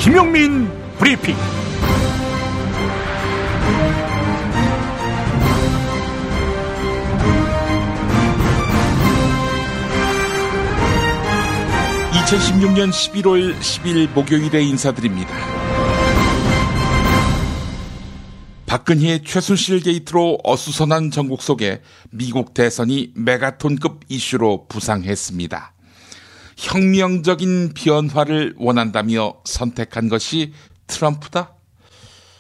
김용민 브리핑. (2016년 11월 10일) 목요일에 인사드립니다. 박근혜 최순실 게이트로 어수선한 전국 속에 미국 대선이 메가톤급 이슈로 부상했습니다. 혁명적인 변화를 원한다며 선택한 것이 트럼프다?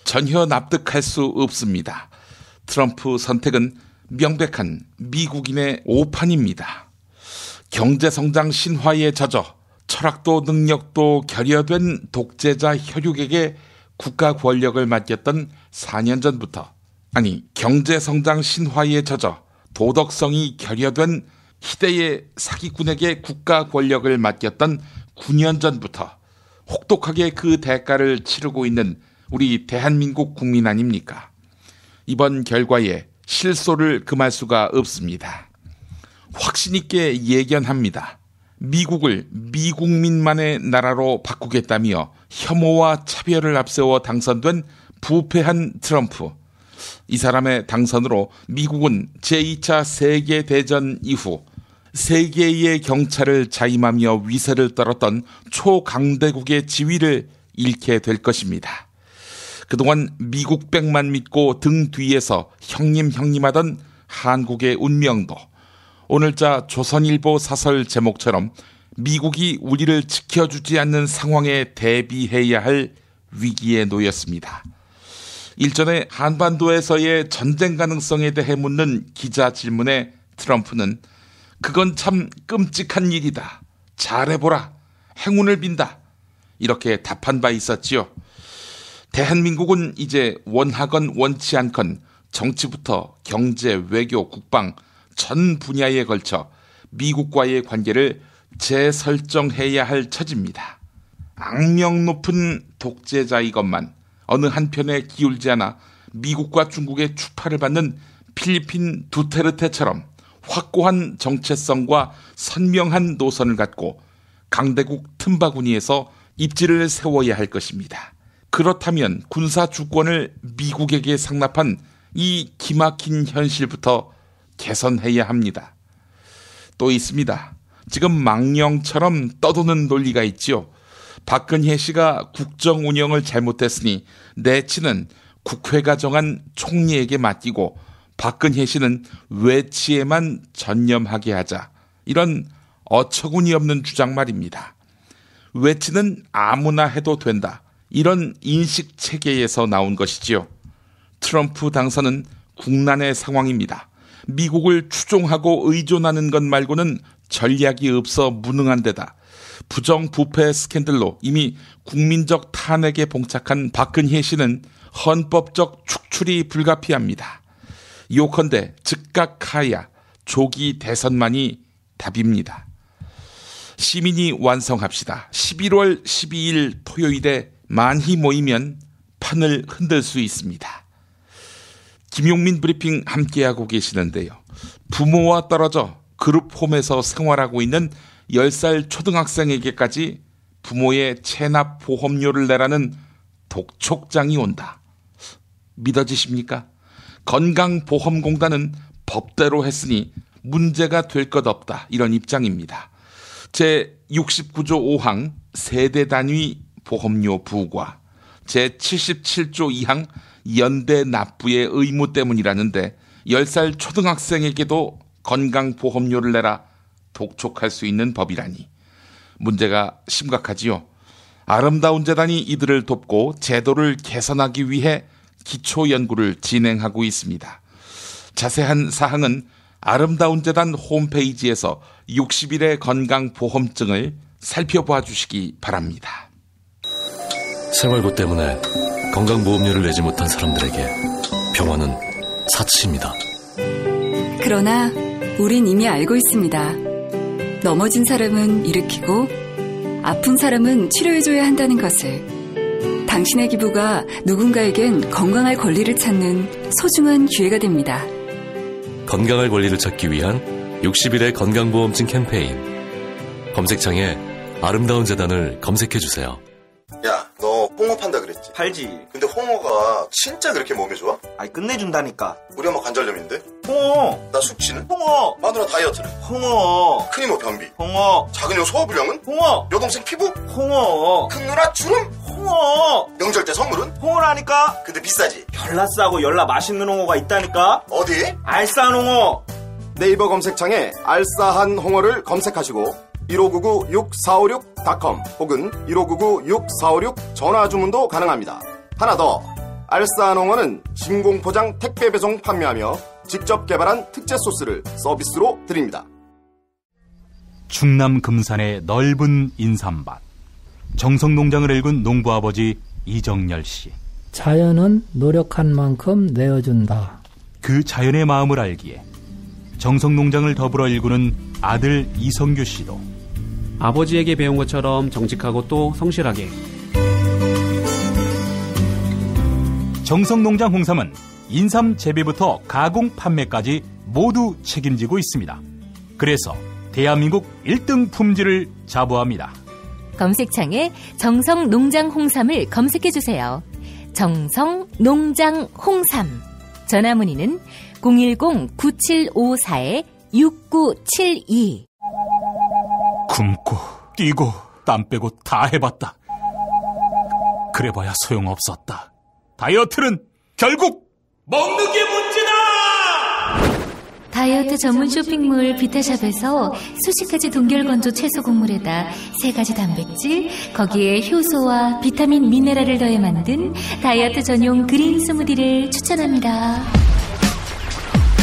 전혀 납득할 수 없습니다. 트럼프 선택은 명백한 미국인의 오판입니다. 경제성장 신화에 젖어 철학도 능력도 결여된 독재자 혈육에게 국가 권력을 맡겼던 4년 전부터, 아니 경제성장 신화에 젖어 도덕성이 결여된 희대의 사기꾼에게 국가 권력을 맡겼던 9년 전부터 혹독하게 그 대가를 치르고 있는 우리 대한민국 국민 아닙니까? 이번 결과에 실소를 금할 수가 없습니다. 확신 있게 예견합니다. 미국을 미국민만의 나라로 바꾸겠다며 혐오와 차별을 앞세워 당선된 부패한 트럼프. 이 사람의 당선으로 미국은 제2차 세계대전 이후 세계의 경찰을 자임하며 위세를 떨었던 초강대국의 지위를 잃게 될 것입니다. 그동안 미국백만 믿고 등 뒤에서 형님하던 한국의 운명도 오늘자 조선일보 사설 제목처럼 미국이 우리를 지켜주지 않는 상황에 대비해야 할 위기에 놓였습니다. 일전에 한반도에서의 전쟁 가능성에 대해 묻는 기자 질문에 트럼프는 그건 참 끔찍한 일이다. 잘해보라. 행운을 빈다. 이렇게 답한 바 있었지요. 대한민국은 이제 원하건 원치 않건 정치부터 경제, 외교, 국방 전 분야에 걸쳐 미국과의 관계를 재설정해야 할 처지입니다. 악명 높은 독재자이것만 어느 한편에 기울지 않아 미국과 중국의 추파를 받는 필리핀 두테르테처럼 확고한 정체성과 선명한 노선을 갖고 강대국 틈바구니에서 입지를 세워야 할 것입니다. 그렇다면 군사 주권을 미국에게 상납한 이 기막힌 현실부터 개선해야 합니다. 또 있습니다. 지금 망령처럼 떠도는 논리가 있지요. 박근혜 씨가 국정 운영을 잘못했으니 내치는 국회가 정한 총리에게 맡기고 박근혜 씨는 외치에만 전념하게 하자. 이런 어처구니 없는 주장 말입니다. 외치는 아무나 해도 된다. 이런 인식 체계에서 나온 것이지요. 트럼프 당선은 국난의 상황입니다. 미국을 추종하고 의존하는 것 말고는 전략이 없어 무능한 데다 부정부패 스캔들로 이미 국민적 탄핵에 봉착한 박근혜 씨는 헌법적 축출이 불가피합니다. 요컨대 즉각하야 조기 대선만이 답입니다. 시민이 완성합시다. 11월 12일 토요일에 많이 모이면 판을 흔들 수 있습니다. 김용민 브리핑 함께하고 계시는데요. 부모와 떨어져 그룹홈에서 생활하고 있는 10살 초등학생에게까지 부모의 체납 보험료를 내라는 독촉장이 온다. 믿어지십니까? 건강보험공단은 법대로 했으니 문제가 될 것 없다. 이런 입장입니다. 제69조 5항 세대 단위 보험료 부과, 제77조 2항 연대 납부의 의무 때문이라는데 10살 초등학생에게도 건강보험료를 내라 독촉할 수 있는 법이라니 문제가 심각하지요. 아름다운 재단이 이들을 돕고 제도를 개선하기 위해 기초연구를 진행하고 있습니다. 자세한 사항은 아름다운 재단 홈페이지에서 60일의 건강보험증을 살펴봐 주시기 바랍니다. 생활고 때문에 건강보험료를 내지 못한 사람들에게 병원은 사치입니다. 그러나 우린 이미 알고 있습니다. 넘어진 사람은 일으키고 아픈 사람은 치료해줘야 한다는 것을. 당신의 기부가 누군가에겐 건강할 권리를 찾는 소중한 기회가 됩니다. 건강할 권리를 찾기 위한 60일의 건강보험증 캠페인. 검색창에 아름다운 재단을 검색해주세요. 야, 너 홍어 판다 그랬지? 팔지. 근데 홍어가 진짜 그렇게 몸에 좋아? 아니 끝내준다니까. 우리 엄마 관절염인데? 홍어. 나 숙취는? 홍어. 마누라 다이어트는? 홍어. 큰 이모 변비? 홍어. 작은 형 소화불량은? 홍어. 여동생 피부? 홍어. 큰 누나 주름? 홍어. 명절 때 선물은? 홍어라니까. 근데 비싸지? 별나 싸고 열나 맛있는 홍어가 있다니까. 어디? 알싸한 홍어. 네이버 검색창에 알싸한 홍어를 검색하시고 1599-6456.com 혹은 1599-6456 전화 주문도 가능합니다. 하나 더, 알싸한 홍어는 진공포장 택배 배송 판매하며 직접 개발한 특제 소스를 서비스로 드립니다. 충남 금산의 넓은 인삼밭, 정성농장을 일군 농부아버지 이정열 씨. 자연은 노력한 만큼 내어준다. 그 자연의 마음을 알기에 정성농장을 더불어 일구는 아들 이성규 씨도 아버지에게 배운 것처럼 정직하고 또 성실하게. 정성농장 홍삼은 인삼 재배부터 가공 판매까지 모두 책임지고 있습니다. 그래서 대한민국 1등 품질을 자부합니다. 검색창에 정성농장 홍삼을 검색해주세요. 정성농장 홍삼. 전화문의는 010-9754-6972. 굶고 뛰고 땀 빼고 다 해봤다. 그래봐야 소용없었다. 다이어트는 결국 먹는 게 문제다! 다이어트 전문 쇼핑몰 비타샵에서 수식가지 동결건조 채소 곡물에다 3가지 단백질, 거기에 효소와 비타민 미네랄을 더해 만든 다이어트 전용 그린 스무디를 추천합니다.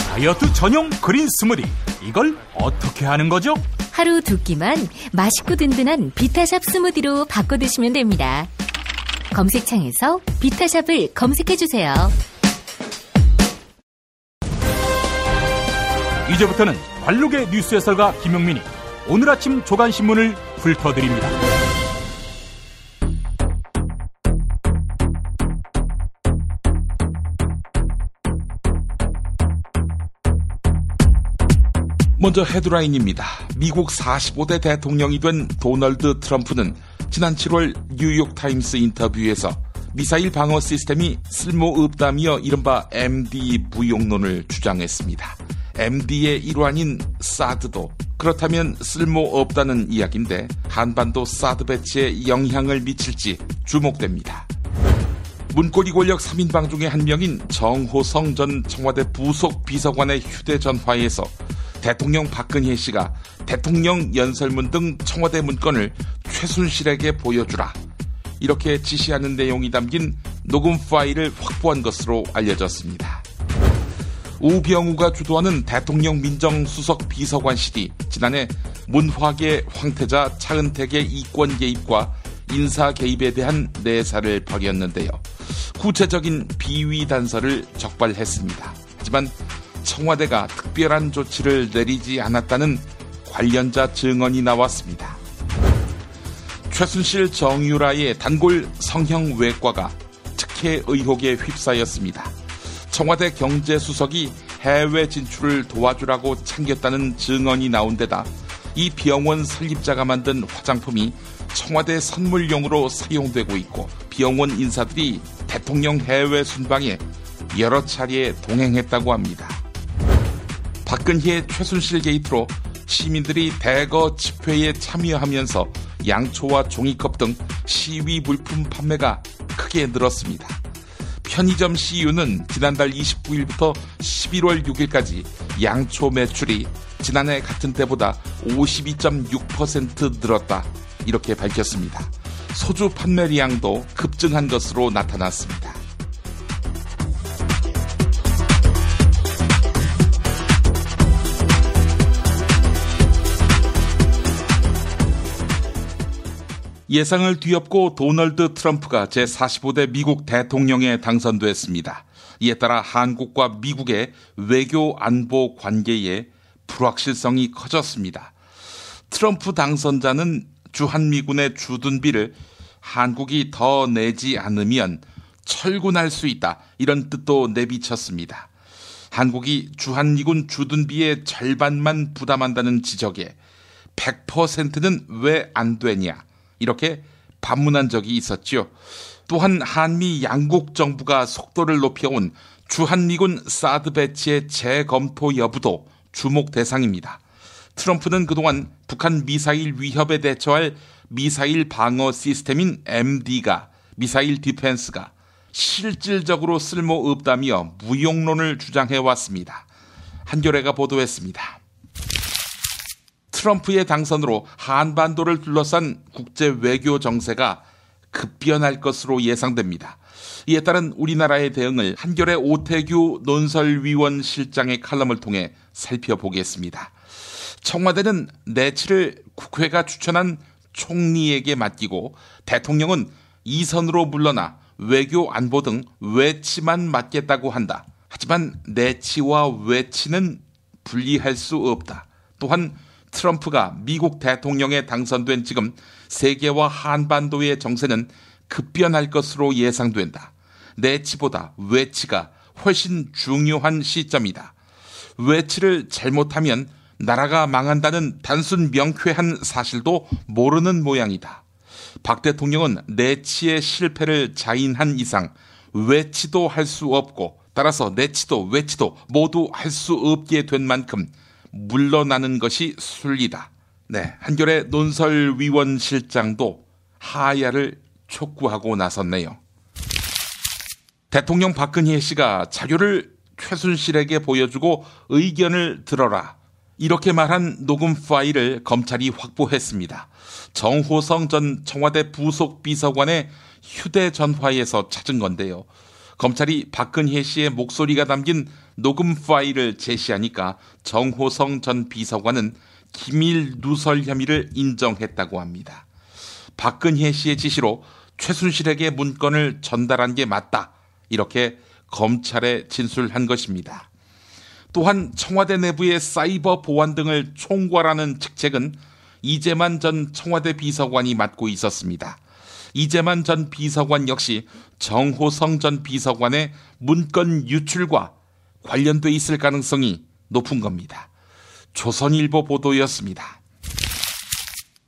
다이어트 전용 그린 스무디, 이걸 어떻게 하는 거죠? 하루 2끼만 맛있고 든든한 비타샵 스무디로 바꿔 드시면 됩니다. 검색창에서 비타샵을 검색해주세요. 이제부터는 관록의 뉴스 해설가 김용민이 오늘 아침 조간신문을 훑어드립니다. 먼저 헤드라인입니다. 미국 45대 대통령이 된 도널드 트럼프는 지난 7월 뉴욕타임스 인터뷰에서 미사일 방어 시스템이 쓸모없다며 이른바 MD 부용론을 주장했습니다. MD의 일환인 사드도 그렇다면 쓸모없다는 이야기인데 한반도 사드 배치에 영향을 미칠지 주목됩니다. 문고리 권력 3인방 중에 한 명인 정호성 전 청와대 부속 비서관의 휴대전화에서 대통령 박근혜 씨가 대통령 연설문 등 청와대 문건을 최순실에게 보여주라, 이렇게 지시하는 내용이 담긴 녹음 파일을 확보한 것으로 알려졌습니다. 우병우가 주도하는 대통령 민정수석 비서관실이 지난해 문화계 황태자 차은택의 이권 개입과 인사 개입에 대한 내사를 벌였는데요. 구체적인 비위 단서를 적발했습니다. 하지만 청와대가 특별한 조치를 내리지 않았다는 관련자 증언이 나왔습니다. 최순실 정유라의 단골 성형외과가 특혜 의혹에 휩싸였습니다. 청와대 경제수석이 해외 진출을 도와주라고 챙겼다는 증언이 나온 데다 이 병원 설립자가 만든 화장품이 청와대 선물용으로 사용되고 있고 병원 인사들이 대통령 해외 순방에 여러 차례 동행했다고 합니다. 박근혜 최순실 게이트로 시민들이 대거 집회에 참여하면서 양초와 종이컵 등 시위 물품 판매가 크게 늘었습니다. 편의점 CU는 지난달 29일부터 11월 6일까지 양초 매출이 지난해 같은 때보다 52.6% 늘었다, 이렇게 밝혔습니다. 소주 판매량도 급증한 것으로 나타났습니다. 예상을 뒤엎고 도널드 트럼프가 제45대 미국 대통령에 당선됐습니다. 이에 따라 한국과 미국의 외교 안보 관계에 불확실성이 커졌습니다. 트럼프 당선자는 주한미군의 주둔비를 한국이 더 내지 않으면 철군할 수 있다, 이런 뜻도 내비쳤습니다. 한국이 주한미군 주둔비의 절반만 부담한다는 지적에 100%는 왜 안 되냐, 이렇게 반문한 적이 있었죠. 또한 한미 양국 정부가 속도를 높여온 주한미군 사드 배치의 재검토 여부도 주목 대상입니다. 트럼프는 그동안 북한 미사일 위협에 대처할 미사일 방어 시스템인 MD가, 미사일 디펜스가 실질적으로 쓸모없다며 무용론을 주장해왔습니다. 한겨레가 보도했습니다. 트럼프의 당선으로 한반도를 둘러싼 국제 외교 정세가 급변할 것으로 예상됩니다. 이에 따른 우리나라의 대응을 한겨레 오태규 논설위원 실장의 칼럼을 통해 살펴보겠습니다. 청와대는 내치를 국회가 추천한 총리에게 맡기고 대통령은 이선으로 물러나 외교 안보 등 외치만 맡겠다고 한다. 하지만 내치와 외치는 분리할 수 없다. 또한 트럼프가 미국 대통령에 당선된 지금 세계와 한반도의 정세는 급변할 것으로 예상된다. 내치보다 외치가 훨씬 중요한 시점이다. 외치를 잘못하면 나라가 망한다는 단순 명쾌한 사실도 모르는 모양이다. 박 대통령은 내치의 실패를 자인한 이상 외치도 할 수 없고 따라서 내치도 외치도 모두 할 수 없게 된 만큼 물러나는 것이 순리다. 네, 한겨레 논설위원 실장도 하야를 촉구하고 나섰네요. 대통령 박근혜 씨가 자료를 최순실에게 보여주고 의견을 들어라. 이렇게 말한 녹음 파일을 검찰이 확보했습니다. 정호성 전 청와대 부속 비서관의 휴대전화에서 찾은 건데요. 검찰이 박근혜 씨의 목소리가 담긴 녹음 파일을 제시하니까 정호성 전 비서관은 기밀 누설 혐의를 인정했다고 합니다. 박근혜 씨의 지시로 최순실에게 문건을 전달한 게 맞다. 이렇게 검찰에 진술한 것입니다. 또한 청와대 내부의 사이버 보안 등을 총괄하는 직책은 이재만 전 청와대 비서관이 맡고 있었습니다. 이재만 전 비서관 역시 정호성 전 비서관의 문건 유출과 관련돼 있을 가능성이 높은 겁니다. 조선일보 보도였습니다.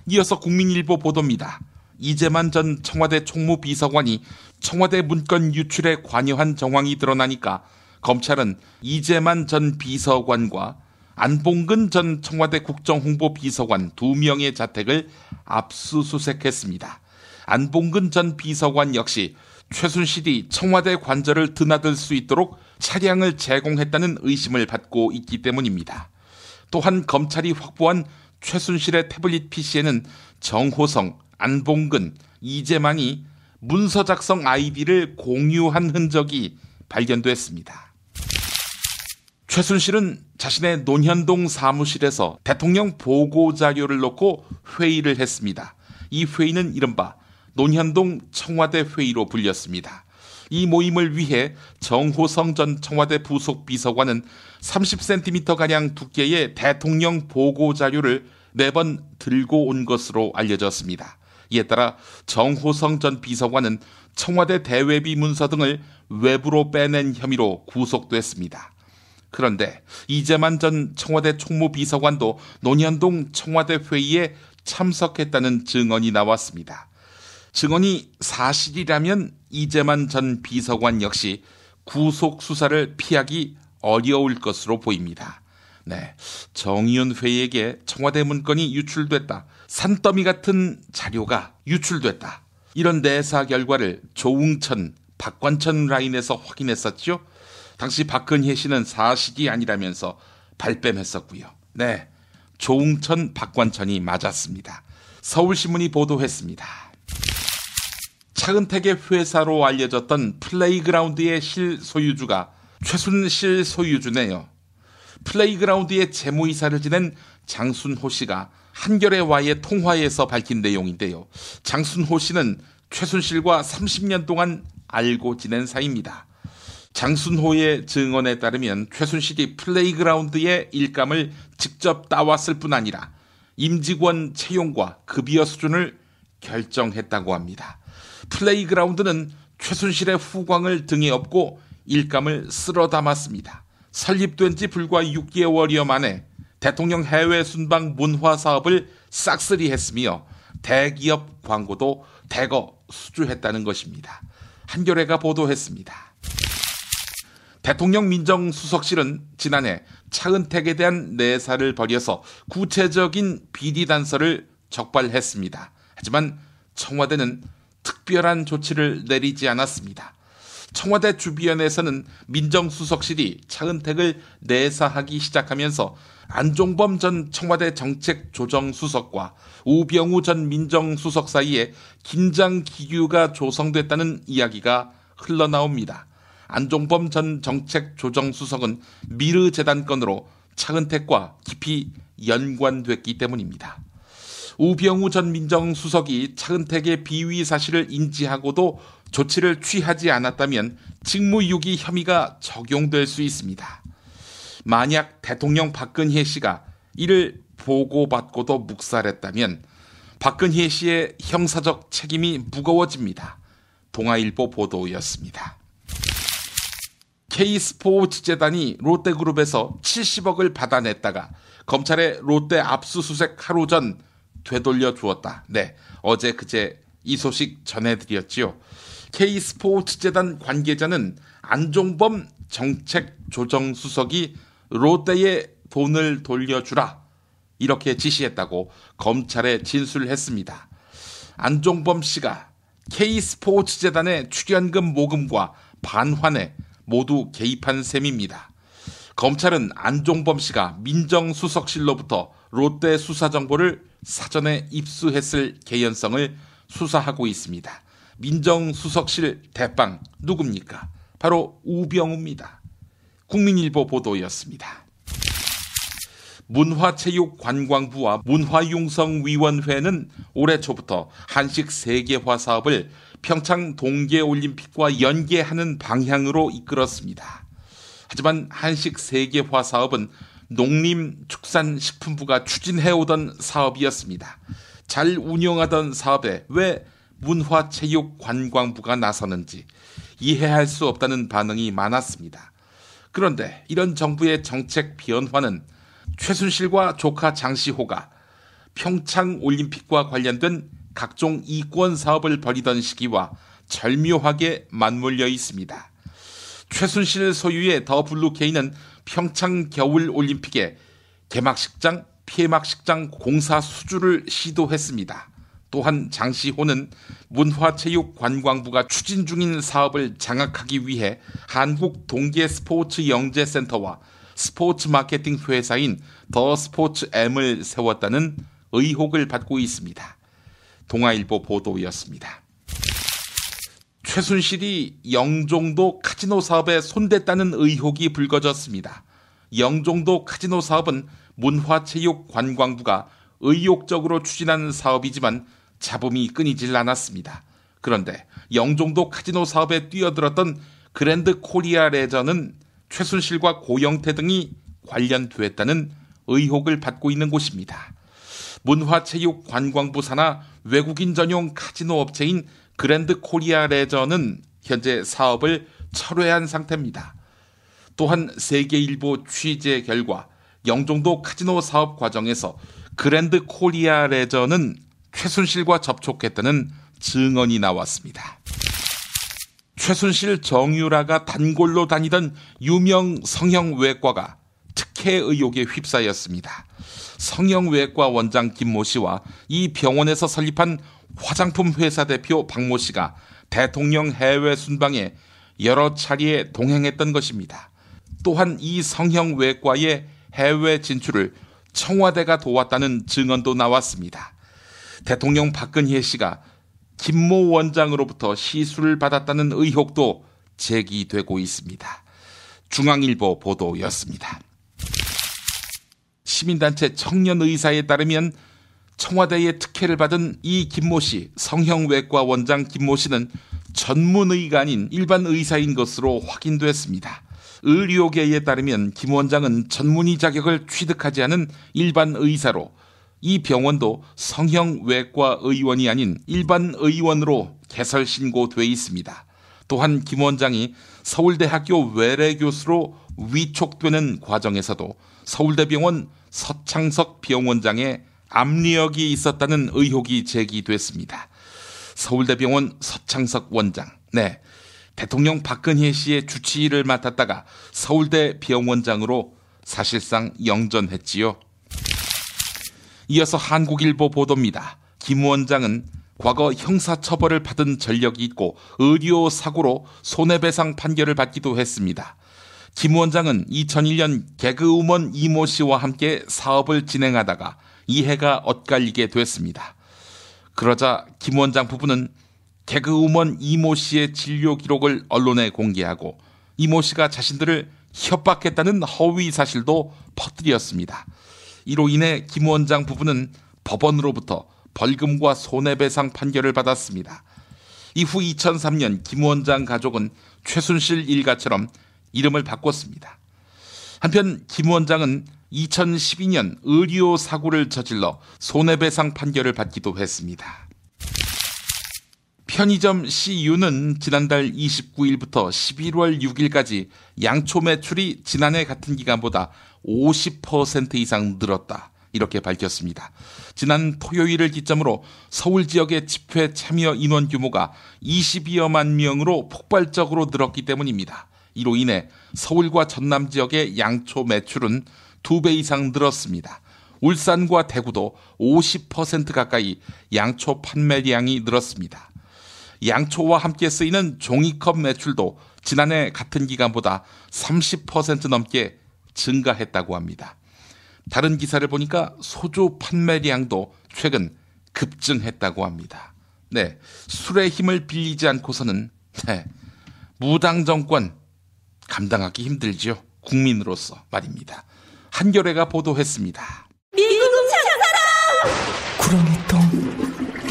이어서 국민일보 보도입니다. 이재만 전 청와대 총무비서관이 청와대 문건 유출에 관여한 정황이 드러나니까 검찰은 이재만 전 비서관과 안봉근 전 청와대 국정홍보비서관 2명의 자택을 압수수색했습니다. 안봉근 전 비서관 역시 최순실이 청와대 관저를 드나들 수 있도록 차량을 제공했다는 의심을 받고 있기 때문입니다. 또한 검찰이 확보한 최순실의 태블릿 PC에는 정호성, 안봉근, 이재만이 문서 작성 아이디를 공유한 흔적이 발견됐습니다. 최순실은 자신의 논현동 사무실에서 대통령 보고 자료를 놓고 회의를 했습니다. 이 회의는 이른바 논현동 청와대 회의로 불렸습니다. 이 모임을 위해 정호성 전 청와대 부속 비서관은 30cm가량 두께의 대통령 보고 자료를 매번 들고 온 것으로 알려졌습니다. 이에 따라 정호성 전 비서관은 청와대 대외비 문서 등을 외부로 빼낸 혐의로 구속됐습니다. 그런데 이재만 전 청와대 총무비서관도 논현동 청와대 회의에 참석했다는 증언이 나왔습니다. 증언이 사실이라면 이재만 전 비서관 역시 구속 수사를 피하기 어려울 것으로 보입니다. 네, 정의원 회의에게 청와대 문건이 유출됐다. 산더미 같은 자료가 유출됐다. 이런 내사 결과를 조응천, 박관천 라인에서 확인했었죠. 당시 박근혜 씨는 사실이 아니라면서 발뺌했었고요. 네, 조응천, 박관천이 맞았습니다. 서울신문이 보도했습니다. 차은택의 회사로 알려졌던 플레이그라운드의 실소유주가 최순실 소유주네요. 플레이그라운드의 재무이사를 지낸 장순호 씨가 한겨레와의 통화에서 밝힌 내용인데요. 장순호 씨는 최순실과 30년 동안 알고 지낸 사이입니다. 장순호의 증언에 따르면 최순실이 플레이그라운드의 일감을 직접 따왔을 뿐 아니라 임직원 채용과 급여 수준을 결정했다고 합니다. 플레이그라운드는 최순실의 후광을 등에 업고 일감을 쓸어 담았습니다. 설립된 지 불과 6개월여 만에 대통령 해외 순방 문화 사업을 싹쓸이 했으며 대기업 광고도 대거 수주했다는 것입니다. 한겨레가 보도했습니다. 대통령 민정수석실은 지난해 차은택에 대한 내사를 벌여서 구체적인 비리단서를 적발했습니다. 하지만 청와대는 특별한 조치를 내리지 않았습니다. 청와대 주변에서는 민정수석실이 차은택을 내사하기 시작하면서 안종범 전 청와대 정책조정수석과 우병우 전 민정수석 사이에 긴장기류가 조성됐다는 이야기가 흘러나옵니다. 안종범 전 정책조정수석은 미르재단 건으로 차은택과 깊이 연관됐기 때문입니다. 우병우 전 민정수석이 차은택의 비위 사실을 인지하고도 조치를 취하지 않았다면 직무유기 혐의가 적용될 수 있습니다. 만약 대통령 박근혜 씨가 이를 보고받고도 묵살했다면 박근혜 씨의 형사적 책임이 무거워집니다. 동아일보 보도였습니다. K스포츠재단이 롯데그룹에서 70억을 받아냈다가 검찰에 롯데 압수수색 하루 전 되돌려 주었다. 네, 어제 그제 이 소식 전해드렸지요. K스포츠재단 관계자는 안종범 정책조정수석이 롯데에 돈을 돌려주라 이렇게 지시했다고 검찰에 진술했습니다. 안종범 씨가 K스포츠재단의 출연금 모금과 반환에 모두 개입한 셈입니다. 검찰은 안종범 씨가 민정수석실로부터 롯데 수사 정보를 사전에 입수했을 개연성을 수사하고 있습니다. 민정수석실 대빵 누굽니까? 바로 우병우입니다. 국민일보 보도였습니다. 문화체육관광부와 문화융성위원회는 올해 초부터 한식 세계화 사업을 평창 동계올림픽과 연계하는 방향으로 이끌었습니다. 하지만 한식 세계화 사업은 농림축산식품부가 추진해오던 사업이었습니다. 잘 운영하던 사업에 왜 문화체육관광부가 나서는지 이해할 수 없다는 반응이 많았습니다. 그런데 이런 정부의 정책 변화는 최순실과 조카 장시호가 평창올림픽과 관련된 각종 이권 사업을 벌이던 시기와 절묘하게 맞물려 있습니다. 최순실 소유의 더 블루케이는 평창 겨울올림픽에 개막식장, 폐막식장 공사 수주를 시도했습니다. 또한 장시호는 문화체육관광부가 추진 중인 사업을 장악하기 위해 한국동계스포츠영재센터와 스포츠 마케팅 회사인 더 스포츠M을 세웠다는 의혹을 받고 있습니다. 동아일보 보도였습니다. 최순실이 영종도 카지노 사업에 손댔다는 의혹이 불거졌습니다. 영종도 카지노 사업은 문화체육관광부가 의욕적으로 추진한 사업이지만 잡음이 끊이질 않았습니다. 그런데 영종도 카지노 사업에 뛰어들었던 그랜드 코리아 레저는 최순실과 고영태 등이 관련됐다는 의혹을 받고 있는 곳입니다. 문화체육관광부 산하 외국인 전용 카지노 업체인 그랜드 코리아 레저는 현재 사업을 철회한 상태입니다. 또한 세계일보 취재 결과 영종도 카지노 사업 과정에서 그랜드 코리아 레저는 최순실과 접촉했다는 증언이 나왔습니다. 최순실 정유라가 단골로 다니던 유명 성형외과가 특혜 의혹에 휩싸였습니다. 성형외과 원장 김모 씨와 이 병원에서 설립한 화장품 회사 대표 박모 씨가 대통령 해외 순방에 여러 차례 동행했던 것입니다. 또한 이 성형외과의 해외 진출을 청와대가 도왔다는 증언도 나왔습니다. 대통령 박근혜 씨가 김모 원장으로부터 시술을 받았다는 의혹도 제기되고 있습니다. 중앙일보 보도였습니다. 시민단체 청년의사에 따르면 청와대의 특혜를 받은 이 김모 씨, 성형외과 원장 김모 씨는 전문의가 아닌 일반 의사인 것으로 확인됐습니다. 의료계에 따르면 김 원장은 전문의 자격을 취득하지 않은 일반 의사로 이 병원도 성형외과 의원이 아닌 일반 의원으로 개설 신고돼 있습니다. 또한 김 원장이 서울대학교 외래교수로 위촉되는 과정에서도 서울대병원 서창석 병원장의 압력이 있었다는 의혹이 제기됐습니다. 서울대병원 서창석 원장, 대통령 박근혜 씨의 주치의를 맡았다가 서울대 병원장으로 사실상 영전했지요. 이어서 한국일보 보도입니다. 김 원장은 과거 형사처벌을 받은 전력이 있고 의료사고로 손해배상 판결을 받기도 했습니다. 김 원장은 2001년 개그우먼 이모 씨와 함께 사업을 진행하다가 이해가 엇갈리게 됐습니다. 그러자 김 원장 부부는 개그우먼 이모 씨의 진료 기록을 언론에 공개하고 이모 씨가 자신들을 협박했다는 허위 사실도 퍼뜨렸습니다. 이로 인해 김 원장 부부는 법원으로부터 벌금과 손해배상 판결을 받았습니다. 이후 2003년 김 원장 가족은 최순실 일가처럼 이름을 바꿨습니다. 한편 김 원장은 2012년 의료사고를 저질러 손해배상 판결을 받기도 했습니다. 편의점 CU는 지난달 29일부터 11월 6일까지 양초 매출이 지난해 같은 기간보다 50% 이상 늘었다. 이렇게 밝혔습니다. 지난 토요일을 기점으로 서울 지역의 집회 참여 인원 규모가 22여만 명으로 폭발적으로 늘었기 때문입니다. 이로 인해 서울과 전남 지역의 양초 매출은 2배 이상 늘었습니다. 울산과 대구도 50% 가까이 양초 판매량이 늘었습니다. 양초와 함께 쓰이는 종이컵 매출도 지난해 같은 기간보다 30% 넘게 증가했다고 합니다. 다른 기사를 보니까 소주 판매량도 최근 급증했다고 합니다. 술의 힘을 빌리지 않고서는 무당 정권 감당하기 힘들지요. 국민으로서 말입니다. 한겨레가 보도했습니다. 미국 장사랑! 구렁이똥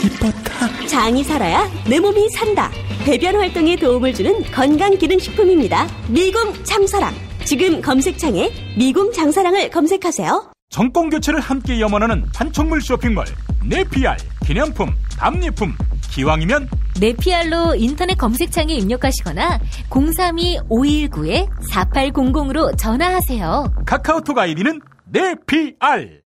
이뻤다. 장이 살아야 내 몸이 산다. 배변 활동에 도움을 주는 건강기능식품입니다. 미궁 장사랑. 지금 검색창에 미궁 장사랑을 검색하세요. 정권교체를 함께 염원하는 판촉물 쇼핑몰 네피알. 기념품, 답례품, 기왕이면 네피알로 인터넷 검색창에 입력하시거나 032-519-4800으로 전화하세요. 카카오톡 아이디는 네피알.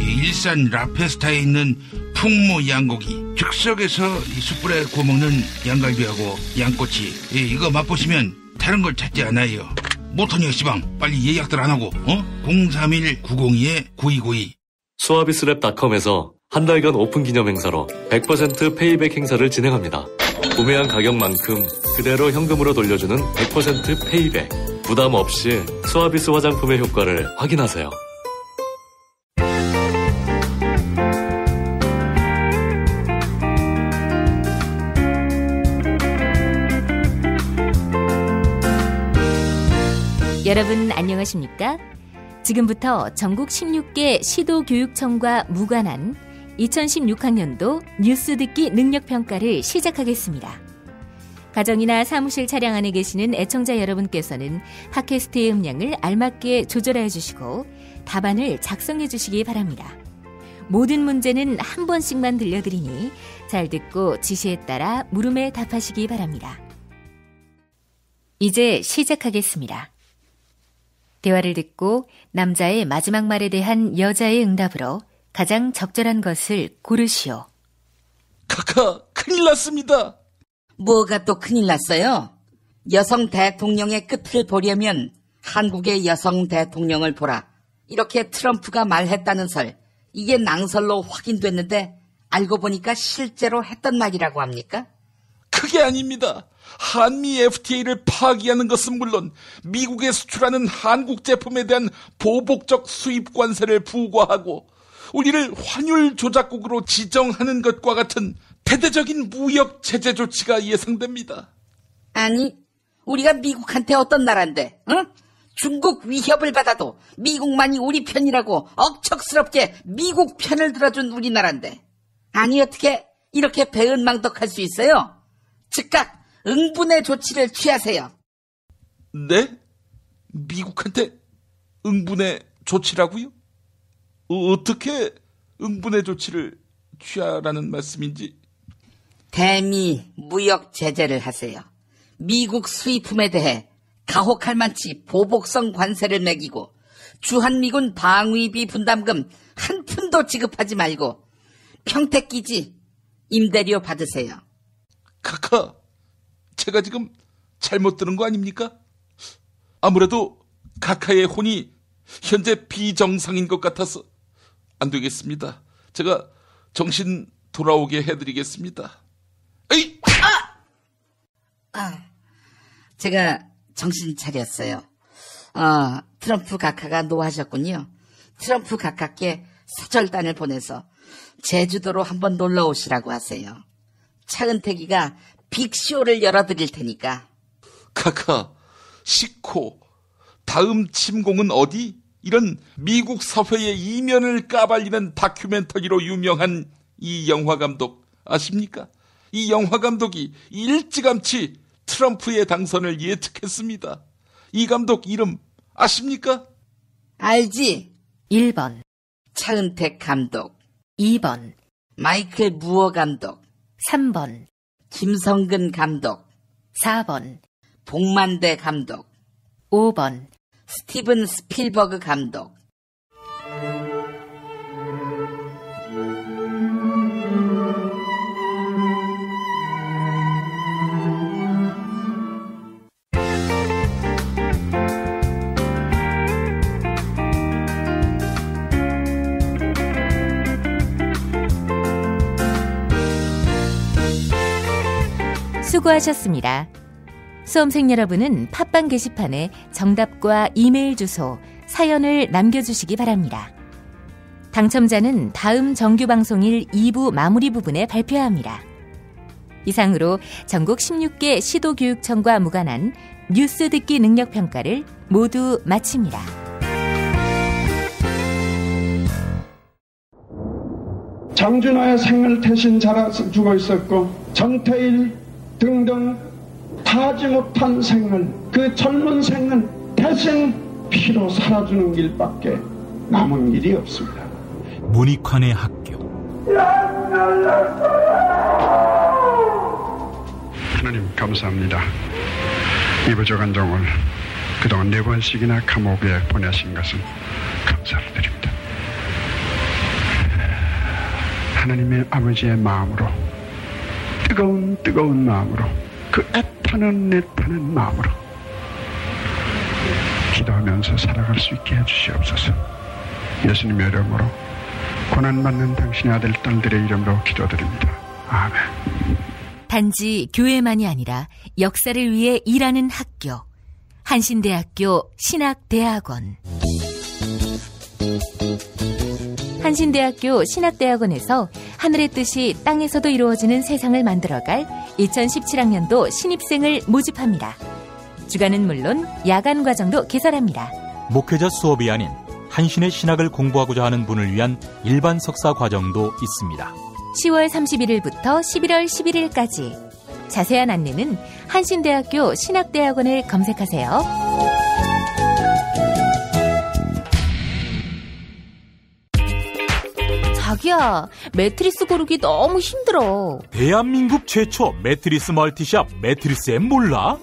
일산 라페스타에 있는 풍무 양고기, 즉석에서 숯불에 구워먹는 양갈비하고 양꼬치, 이거 맛보시면 다른 걸 찾지 않아요. 못하냐 시방, 빨리 예약들 안 하고 031-902-9292. 수아비스랩닷컴에서 한 달간 오픈 기념 행사로 100% 페이백 행사를 진행합니다. 구매한 가격만큼 그대로 현금으로 돌려주는 100% 페이백. 부담 없이 수아비스 화장품의 효과를 확인하세요. 여러분 안녕하십니까? 지금부터 전국 16개 시도교육청과 무관한 2016학년도 뉴스 듣기 능력평가를 시작하겠습니다. 가정이나 사무실 차량 안에 계시는 애청자 여러분께서는 팟캐스트의 음량을 알맞게 조절해 주시고 답안을 작성해 주시기 바랍니다. 모든 문제는 한 번씩만 들려드리니 잘 듣고 지시에 따라 물음에 답하시기 바랍니다. 이제 시작하겠습니다. 대화를 듣고 남자의 마지막 말에 대한 여자의 응답으로 가장 적절한 것을 고르시오. 카카, 큰일 났습니다. 뭐가 또 큰일 났어요? 여성 대통령의 끝을 보려면 한국의 여성 대통령을 보라. 이렇게 트럼프가 말했다는 설, 이게 낭설로 확인됐는데 알고 보니까 실제로 했던 말이라고 합니까? 그게 아닙니다. 한미 FTA를 파기하는 것은 물론 미국에 수출하는 한국 제품에 대한 보복적 수입 관세를 부과하고 우리를 환율 조작국으로 지정하는 것과 같은 대대적인 무역 제재 조치가 예상됩니다. 아니, 우리가 미국한테 어떤 나라인데, 응? 중국 위협을 받아도 미국만이 우리 편이라고 억척스럽게 미국 편을 들어준 우리나라인데, 아니 어떻게 이렇게 배은망덕할 수 있어요? 즉각 응분의 조치를 취하세요. 네? 미국한테 응분의 조치라고요? 어떻게 응분의 조치를 취하라는 말씀인지? 대미 무역 제재를 하세요. 미국 수입품에 대해 가혹할 만치 보복성 관세를 매기고 주한미군 방위비 분담금 한 푼도 지급하지 말고 평택기지 임대료 받으세요. 카카, 제가 지금 잘못 들은 거 아닙니까? 아무래도 카카의 혼이 현재 비정상인 것 같아서 안 되겠습니다. 제가 정신 돌아오게 해드리겠습니다. 에이! 제가 정신 차렸어요. 트럼프 각하가 노하셨군요. 트럼프 각하께 사절단을 보내서 제주도로 한번 놀러 오시라고 하세요. 차은택이가 빅쇼를 열어드릴 테니까. 카카, 시코, 다음 침공은 어디? 이런 미국 사회의 이면을 까발리는 다큐멘터리로 유명한 이 영화감독 아십니까? 이 영화감독이 일찌감치 트럼프의 당선을 예측했습니다. 이 감독 이름 아십니까? 알지? 1번 차은택 감독, 2번 마이클 무어 감독, 3번 김성근 감독, 4번 복만대 감독, 5번 스티븐 스필버그 감독. 수고하셨습니다. 수험생 여러분은 팟빵 게시판에 정답과 이메일 주소, 사연을 남겨주시기 바랍니다. 당첨자는 다음 정규방송일 2부 마무리 부분에 발표합니다. 이상으로 전국 16개 시도교육청과 무관한 뉴스 듣기 능력평가를 모두 마칩니다. 장준하의 생을 대신 자라서 죽어 있었고 정태일 등등 타지 못한 생을, 그 젊은 생은 대신 피로 살아주는 길밖에 남은 길이 없습니다. 문익환의 학교. 하나님 감사합니다. 이 부족한 종을 그동안 4번씩이나 감옥에 보내신 것은 감사를 드립니다. 하나님의 아버지의 마음으로, 뜨거운 마음으로, 그 애타는 마음으로 기도하면서 살아갈 수 있게 해주시옵소서. 예수님의 이름으로 고난받는 당신의 아들 딸들의 이름으로 기도드립니다. 아멘. 단지 교회만이 아니라 역사를 위해 일하는 학교, 한신대학교 신학대학원. 한신대학교 신학대학원에서 하늘의 뜻이 땅에서도 이루어지는 세상을 만들어갈 2017학년도 신입생을 모집합니다. 주간은 물론 야간 과정도 개설합니다. 목회자 수업이 아닌 한신의 신학을 공부하고자 하는 분을 위한 일반 석사 과정도 있습니다. 10월 31일부터 11월 11일까지. 자세한 안내는 한신대학교 신학대학원을 검색하세요. 자기야, 매트리스 고르기 너무 힘들어. 대한민국 최초 매트리스 멀티샵 매트리스엠 몰라?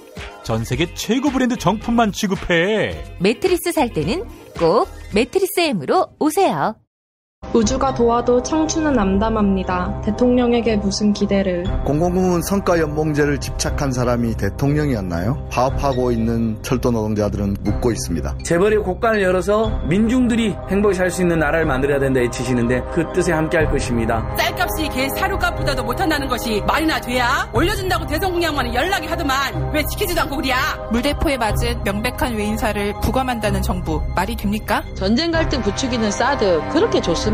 전 세계 최고 브랜드 정품만 취급해. 매트리스 살 때는 꼭 매트리스엠으로 오세요. 우주가 도와도 청춘은 암담합니다. 대통령에게 무슨 기대를. 공공부문 성과연봉제를 집착한 사람이 대통령이었나요? 파업하고 있는 철도 노동자들은 묻고 있습니다. 재벌이 곡간을 열어서 민중들이 행복히 살 수 있는 나라를 만들어야 된다 외치시는데 그 뜻에 함께할 것입니다. 쌀값이 개 사료값보다도 못한다는 것이 말이나 돼야? 올려준다고 대성공약만은 연락이 하더만 왜 지키지도 않고 그랴? 물대포에 맞은 명백한 외인사를 부검한다는 정부 말이 됩니까? 전쟁 갈등 부추기는 사드 그렇게 좋습니까?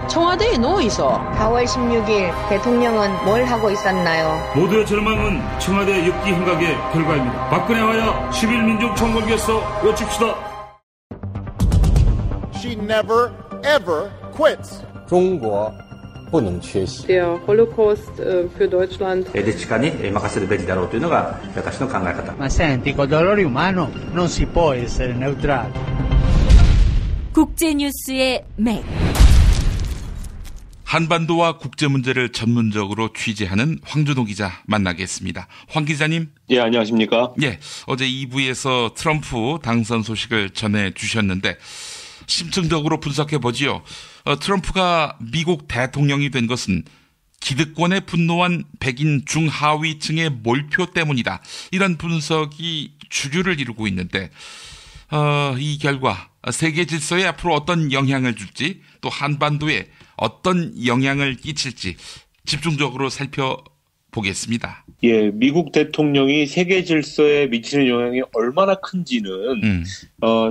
청와대에 누워 있어. 4월 16일 대통령은 뭘 하고 있었나요? 모두의 절망은 청와대 엽기 행각의 결과입니다. 박근혜와야 11민족 총궐기에서 외칩시다. She never ever quits. 中国不能缺席. Der Holocaust für Deutschland. Ma senti, col dolore umano non si può essere neutrali. 국제뉴스의 맥. 한반도와 국제 문제를 전문적으로 취재하는 황준호 기자 만나겠습니다. 황 기자님. 예, 안녕하십니까? 예, 어제 2부에서 트럼프 당선 소식을 전해 주셨는데 심층적으로 분석해 보지요. 트럼프가 미국 대통령이 된 것은 기득권에 분노한 백인 중하위층의 몰표 때문이다. 이런 분석이 주류를 이루고 있는데 이 결과 세계 질서에 앞으로 어떤 영향을 줄지 또 한반도에 어떤 영향을 끼칠지 집중적으로 살펴보겠습니다. 예, 미국 대통령이 세계 질서에 미치는 영향이 얼마나 큰지는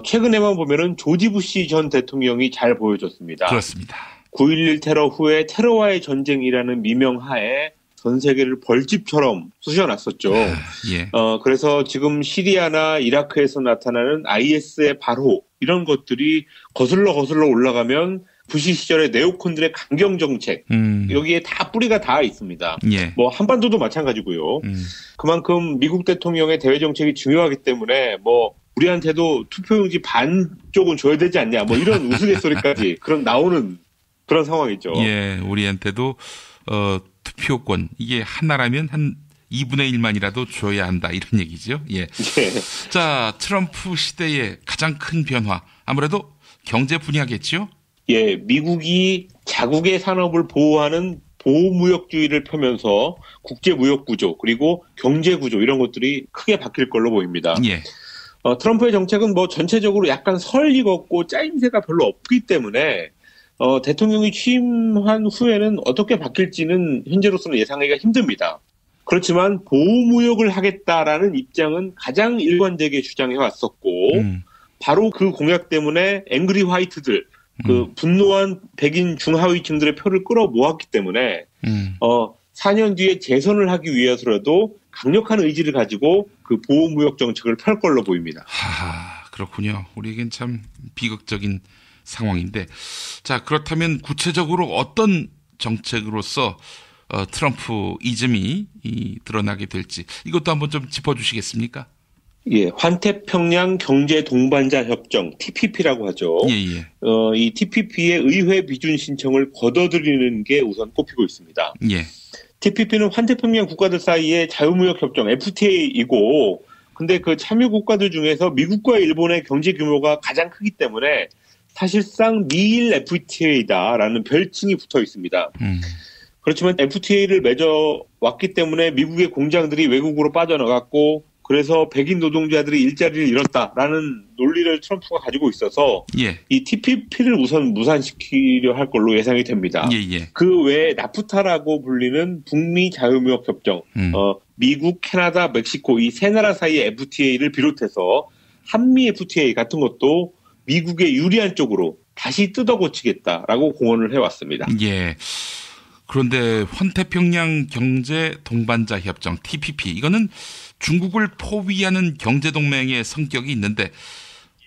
최근에만 보면은 조지 부시 전 대통령이 잘 보여줬습니다. 그렇습니다. 9.11 테러 후에 테러와의 전쟁이라는 미명하에 전 세계를 벌집처럼 쑤셔놨었죠. 예. 그래서 지금 시리아나 이라크에서 나타나는 IS의 발호 이런 것들이 거슬러 올라가면 부시 시절의 네오콘들의 강경 정책 여기에 다 뿌리가 다 있습니다. 예. 뭐 한반도도 마찬가지고요. 그만큼 미국 대통령의 대외 정책이 중요하기 때문에 뭐 우리한테도 투표용지 반 쪽은 줘야 되지 않냐 뭐 이런 우스갯소리까지 그런 나오는 그런 상황이죠. 예, 우리한테도 투표권 이게 하나라면 한 2분의 1만이라도 줘야 한다 이런 얘기죠. 예. 예. 자, 트럼프 시대의 가장 큰 변화 아무래도 경제 분야겠죠. 예, 미국이 자국의 산업을 보호하는 보호무역주의를 펴면서 국제무역구조 그리고 경제구조 이런 것들이 크게 바뀔 걸로 보입니다. 예. 트럼프의 정책은 뭐 전체적으로 약간 설익었고 짜임새가 별로 없기 때문에 대통령이 취임한 후에는 어떻게 바뀔지는 현재로서는 예상하기가 힘듭니다. 그렇지만 보호무역을 하겠다라는 입장은 가장 일관되게 주장해 왔었고 바로 그 공약 때문에 앵그리 화이트들 그 분노한 백인 중하위층들의 표를 끌어모았기 때문에 4년 뒤에 재선을 하기 위해서라도 강력한 의지를 가지고 그 보호무역 정책을 펼 걸로 보입니다. 그렇군요. 우리에겐 참 비극적인 상황인데 자 그렇다면 구체적으로 어떤 정책으로서 트럼프 이즘이 드러나게 될지 이것도 한번 좀 짚어주시겠습니까? 예, 환태평양 경제 동반자 협정 TPP라고 하죠. 예. 이 TPP의 의회 비준 신청을 걷어들이는 게 우선 꼽히고 있습니다. 예. TPP는 환태평양 국가들 사이의 자유무역 협정 FTA이고, 근데 그 참여 국가들 중에서 미국과 일본의 경제 규모가 가장 크기 때문에 사실상 미일 FTA다라는 별칭이 붙어 있습니다. 그렇지만 FTA를 맺어 왔기 때문에 미국의 공장들이 외국으로 빠져나갔고 그래서 백인 노동자들이 일자리를 잃었다라는 논리를 트럼프가 가지고 있어서 예. 이 TPP를 우선 무산시키려 할 걸로 예상이 됩니다. 예. 그 외에 나프타라고 불리는 북미 자유무역 협정, 미국, 캐나다, 멕시코 이 세 나라 사이의 FTA를 비롯해서 한미 FTA 같은 것도 미국에 유리한 쪽으로 다시 뜯어고치겠다라고 공언을 해왔습니다. 예. 그런데 환태평양 경제 동반자 협정 TPP 이거는 중국을 포위하는 경제동맹의 성격이 있는데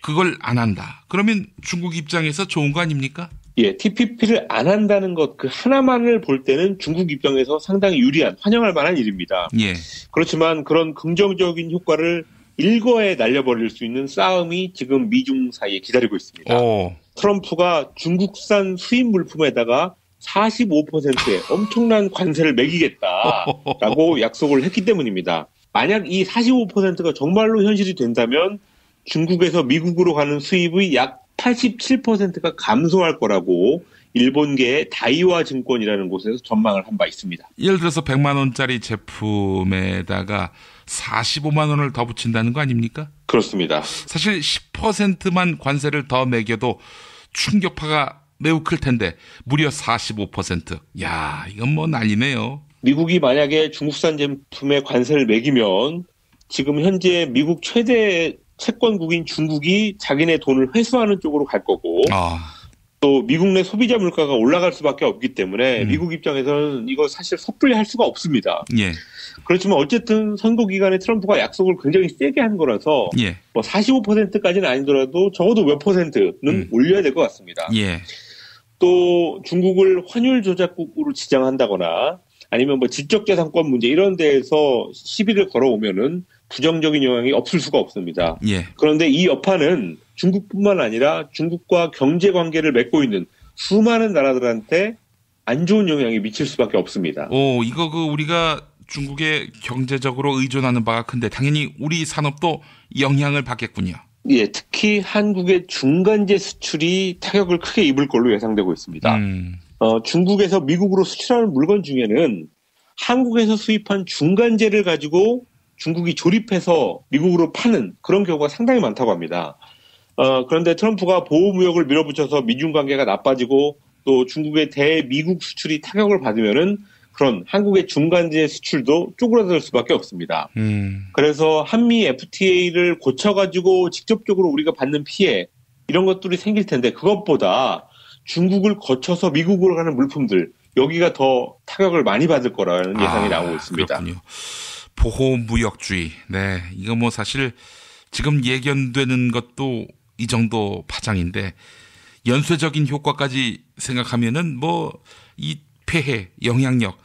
그걸 안 한다. 그러면 중국 입장에서 좋은 거 아닙니까? 예, TPP를 안 한다는 것 그 하나만을 볼 때는 중국 입장에서 상당히 유리한, 환영할 만한 일입니다. 예. 그렇지만 그런 긍정적인 효과를 일거에 날려버릴 수 있는 싸움이 지금 미중 사이에 기다리고 있습니다. 트럼프가 중국산 수입 물품에다가 45%의 엄청난 관세를 매기겠다라고 약속을 했기 때문입니다. 만약 이 45%가 정말로 현실이 된다면 중국에서 미국으로 가는 수입의 약 87%가 감소할 거라고 일본계의 다이와 증권이라는 곳에서 전망을 한 바 있습니다. 예를 들어서 100만 원짜리 제품에다가 45만 원을 더 붙인다는 거 아닙니까? 그렇습니다. 사실 10%만 관세를 더 매겨도 충격파가 매우 클 텐데 무려 45%. 야, 이건 뭐 난리네요. 미국이 만약에 중국산 제품에 관세를 매기면 지금 현재 미국 최대 채권국인 중국이 자기네 돈을 회수하는 쪽으로 갈 거고 또 미국 내 소비자 물가가 올라갈 수밖에 없기 때문에 미국 입장에서는 이거 사실 섣불리 할 수가 없습니다. 예. 그렇지만 어쨌든 선거 기간에 트럼프가 약속을 굉장히 세게 한 거라서 예. 뭐 45%까지는 아니더라도 적어도 몇 %는 올려야 될 것 같습니다. 예. 또 중국을 환율 조작국으로 지정한다거나 아니면 뭐 지적재산권 문제 이런 데에서 시비를 걸어오면은 부정적인 영향이 없을 수가 없습니다. 예. 그런데 이 여파는 중국뿐만 아니라 중국과 경제 관계를 맺고 있는 수많은 나라들한테 안 좋은 영향이 미칠 수밖에 없습니다. 이거 우리가 중국에 경제적으로 의존하는 바가 큰데 당연히 우리 산업도 영향을 받겠군요. 예, 특히 한국의 중간재 수출이 타격을 크게 입을 걸로 예상되고 있습니다. 중국에서 미국으로 수출하는 물건 중에는 한국에서 수입한 중간재를 가지고 중국이 조립해서 미국으로 파는 그런 경우가 상당히 많다고 합니다. 그런데 트럼프가 보호무역을 밀어붙여서 미중 관계가 나빠지고 또 중국의 대미국 수출이 타격을 받으면은 그런 한국의 중간재 수출도 쪼그라들 수밖에 없습니다. 그래서 한미 FTA를 고쳐가지고 직접적으로 우리가 받는 피해 이런 것들이 생길 텐데 그것보다 중국을 거쳐서 미국으로 가는 물품들 여기가 더 타격을 많이 받을 거라는 예상이 나오고 있습니다. 그렇군요. 보호무역주의. 네, 이거 뭐 사실 지금 예견되는 것도 이 정도 파장인데 연쇄적인 효과까지 생각하면은 뭐 이 폐해, 영향력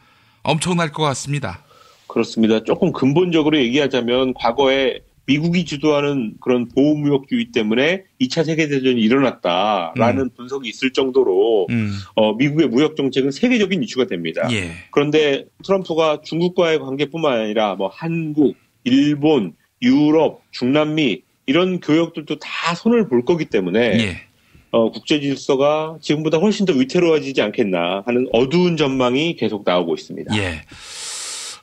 엄청날 것 같습니다. 그렇습니다. 조금 근본적으로 얘기하자면 과거에 미국이 주도하는 그런 보호무역주의 때문에 2차 세계대전이 일어났다라는 분석이 있을 정도로 미국의 무역정책은 세계적인 이슈가 됩니다. 예. 그런데 트럼프가 중국과의 관계뿐만 아니라 뭐 한국, 일본, 유럽, 중남미 이런 교역들도 다 손을 볼 거기 때문에 예. 국제 질서가 지금보다 훨씬 더 위태로워지지 않겠나 하는 어두운 전망이 계속 나오고 있습니다. 예.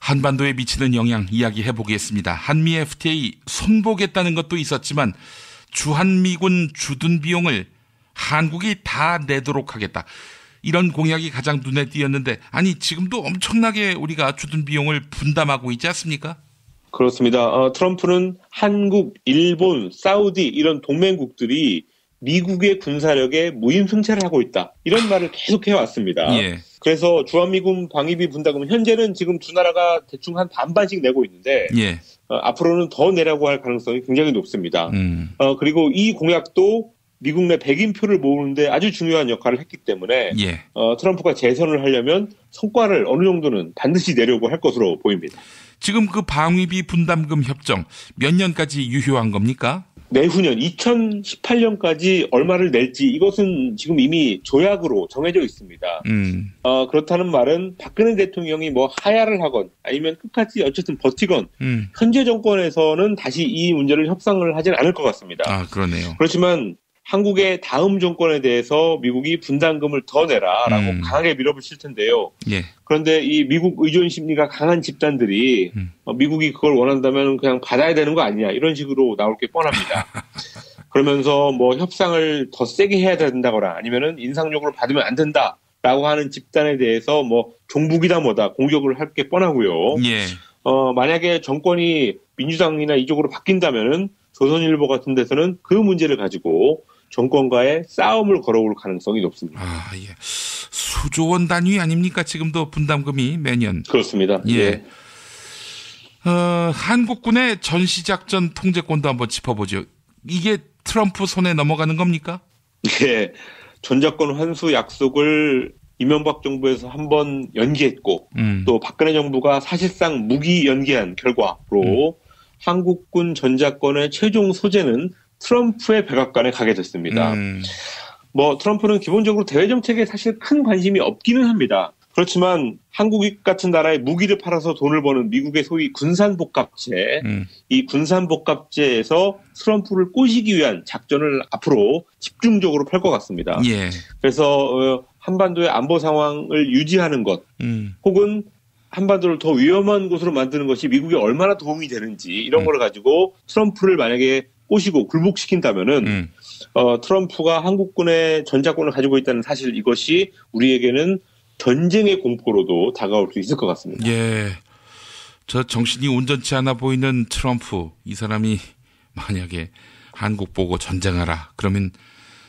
한반도에 미치는 영향 이야기해 보겠습니다. 한미 FTA 손보겠다는 것도 있었지만 주한미군 주둔 비용을 한국이 다 내도록 하겠다. 이런 공약이 가장 눈에 띄었는데 아니 지금도 엄청나게 우리가 주둔 비용을 분담하고 있지 않습니까? 그렇습니다. 트럼프는 한국, 일본, 사우디 이런 동맹국들이 미국의 군사력에 무임승차를 하고 있다. 이런 말을 계속 해왔습니다. 예. 그래서 주한미군 방위비 분담금은 현재는 지금 두 나라가 대충 한 반반씩 내고 있는데 예. 앞으로는 더 내라고 할 가능성이 굉장히 높습니다. 그리고 이 공약도 미국 내 백인표를 모으는데 아주 중요한 역할을 했기 때문에 예. 트럼프가 재선을 하려면 성과를 어느 정도는 반드시 내려고 할 것으로 보입니다. 지금 그 방위비 분담금 협정 몇 년까지 유효한 겁니까? 내후년 2018년까지 얼마를 낼지 이것은 지금 이미 조약으로 정해져 있습니다. 그렇다는 말은 박근혜 대통령이 뭐 하야를 하건 아니면 끝까지 어쨌든 버티건 현재 정권에서는 다시 이 문제를 협상을 하진 않을 것 같습니다. 아, 그러네요. 그렇지만 한국의 다음 정권에 대해서 미국이 분담금을 더 내라라고 강하게 밀어붙일 텐데요. 예. 그런데 이 미국 의존 심리가 강한 집단들이 미국이 그걸 원한다면 그냥 받아야 되는 거 아니냐 이런 식으로 나올 게 뻔합니다. 그러면서 뭐 협상을 더 세게 해야 된다거나 아니면은 인상적으로 받으면 안 된다라고 하는 집단에 대해서 뭐 종북이다 뭐다 공격을 할 게 뻔하고요. 예. 만약에 정권이 민주당이나 이쪽으로 바뀐다면은 조선일보 같은 데서는 그 문제를 가지고 정권과의 싸움을 걸어올 가능성이 높습니다. 아, 예. 수조 원 단위 아닙니까? 지금도 분담금이 매년. 그렇습니다. 예. 한국군의 전시작전 통제권도 한번 짚어보죠. 이게 트럼프 손에 넘어가는 겁니까? 예. 전작권 환수 약속을 이명박 정부에서 한번 연기했고 또 박근혜 정부가 사실상 무기 연기한 결과로 한국군 전작권의 최종 소재는 트럼프의 백악관에 가게 됐습니다. 뭐 트럼프는 기본적으로 대외 정책에 사실 큰 관심이 없기는 합니다. 그렇지만 한국 같은 나라에 무기를 팔아서 돈을 버는 미국의 소위 군산복합제, 이 군산복합제에서 트럼프를 꼬시기 위한 작전을 앞으로 집중적으로 펼 것 같습니다. 예. 그래서 한반도의 안보 상황을 유지하는 것, 혹은 한반도를 더 위험한 곳으로 만드는 것이 미국에 얼마나 도움이 되는지 이런 걸 가지고 트럼프를 만약에 꼬시고 굴복시킨다면은 트럼프가 한국군의 전작권을 가지고 있다는 사실 이것이 우리에게는 전쟁의 공포로도 다가올 수 있을 것 같습니다. 예, 저 정신이 온전치 않아 보이는 트럼프 이 사람이 만약에 한국 보고 전쟁하라 그러면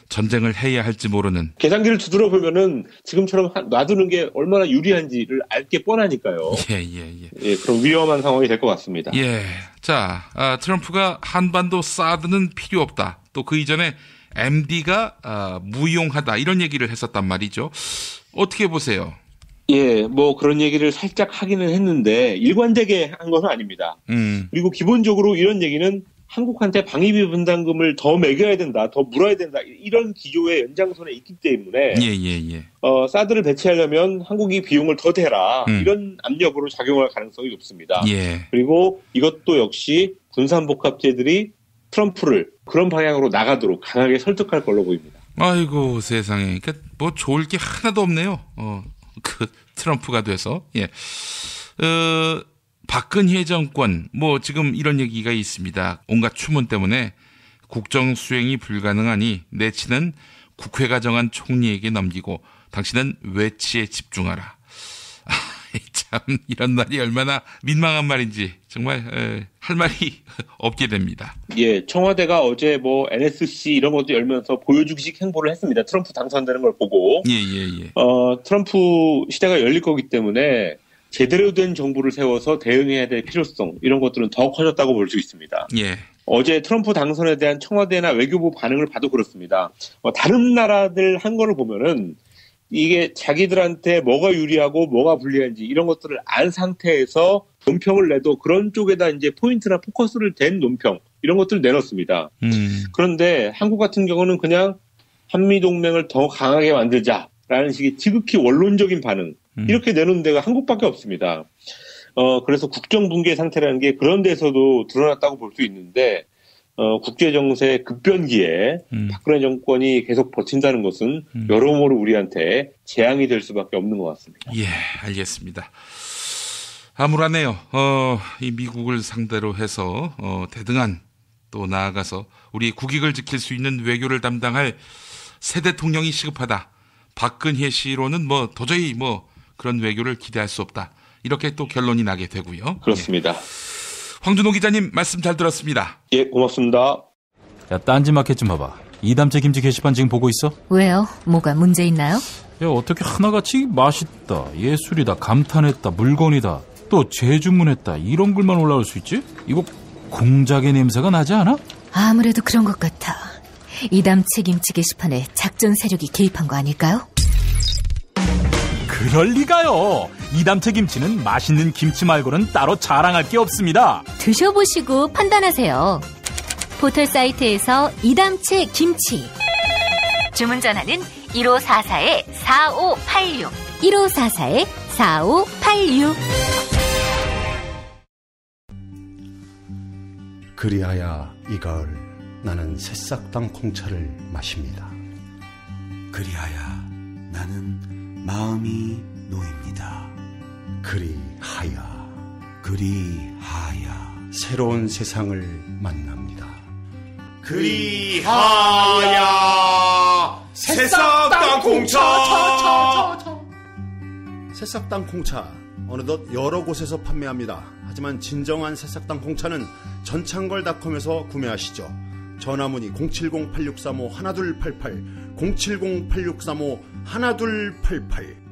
전쟁을 해야 할지 모르는. 계산기를 두드려 보면은 지금처럼 놔두는 게 얼마나 유리한지를 알게 뻔하니까요. 예, 그럼 위험한 상황이 될 것 같습니다. 예, 자, 트럼프가 한반도 사드는 필요 없다. 또 그 이전에 MD가 무용하다 이런 얘기를 했었단 말이죠. 어떻게 보세요? 예, 뭐 그런 얘기를 살짝 하기는 했는데 일관되게 한 것은 아닙니다. 그리고 기본적으로 이런 얘기는 한국한테 방위비 분담금을 더 매겨야 된다, 더 물어야 된다 이런 기조의 연장선에 있기 때문에 사드를 배치하려면 한국이 비용을 더 대라 이런 압력으로 작용할 가능성이 높습니다. 예. 그리고 이것도 역시 군산복합제들이 트럼프를 그런 방향으로 나가도록 강하게 설득할 걸로 보입니다. 아이고 세상에, 그러니까 뭐 좋을 게 하나도 없네요. 그 트럼프가 돼서 박근혜 정권 뭐 지금 이런 얘기가 있습니다. 온갖 추문 때문에 국정 수행이 불가능하니 내치는 국회가 정한 총리에게 넘기고 당신은 외치에 집중하라. 참 이런 말이 얼마나 민망한 말인지 정말 할 말이 없게 됩니다. 예, 청와대가 어제 뭐 NSC 이런 것도 열면서 보여주기식 행보를 했습니다. 트럼프 당선되는 걸 보고. 예. 트럼프 시대가 열릴 거기 때문에 제대로 된 정부를 세워서 대응해야 될 필요성 이런 것들은 더 커졌다고 볼 수 있습니다. 예. 어제 트럼프 당선에 대한 청와대나 외교부 반응을 봐도 그렇습니다. 다른 나라들 한 거를 보면은 이게 자기들한테 뭐가 유리하고 뭐가 불리한지 이런 것들을 안 상태에서 논평을 내도 그런 쪽에다 이제 포인트나 포커스를 댄 논평 이런 것들을 내놓습니다. 그런데 한국 같은 경우는 그냥 한미동맹을 더 강하게 만들자라는 식의 지극히 원론적인 반응 이렇게 내놓은 데가 한국밖에 없습니다. 그래서 국정붕괴 상태라는 게 그런 데서도 드러났다고 볼 수 있는데 국제정세 급변기에 박근혜 정권이 계속 버틴다는 것은 여러모로 우리한테 재앙이 될 수밖에 없는 것 같습니다. 예, 알겠습니다. 암울하네요. 이 미국을 상대로 해서 대등한 또 나아가서 우리 국익을 지킬 수 있는 외교를 담당할 새 대통령이 시급하다. 박근혜 씨로는 뭐 도저히 뭐 그런 외교를 기대할 수 없다. 이렇게 또 결론이 나게 되고요. 그렇습니다. 예. 황준호 기자님 말씀 잘 들었습니다. 예, 고맙습니다. 야, 딴지마켓 좀 봐봐. 이담채 김치 게시판 지금 보고 있어? 왜요? 뭐가 문제 있나요? 야, 어떻게 하나같이 맛있다, 예술이다, 감탄했다, 물건이다, 또 재주문했다 이런 글만 올라올 수 있지? 이거 공작의 냄새가 나지 않아? 아무래도 그런 것 같아. 이담채 김치 게시판에 작전 세력이 개입한 거 아닐까요? 그럴 리가요. 이담채 김치는 맛있는 김치 말고는 따로 자랑할 게 없습니다. 드셔보시고 판단하세요. 포털 사이트에서 이담채 김치. 주문 전화는 1544-4586. 1544-4586. 그리하여 이 가을 나는 새싹당 콩차를 마십니다. 그리하여 나는 마음이 놓입니다. 그리하여 새로운 세상을 만납니다. 그리하여 새싹당 콩차. 새싹당 콩차 어느덧 여러 곳에서 판매합니다. 하지만 진정한 새싹당 콩차는 전창걸닷컴에서 구매하시죠. 전화문의 070-8635-1288 070-8635-1288.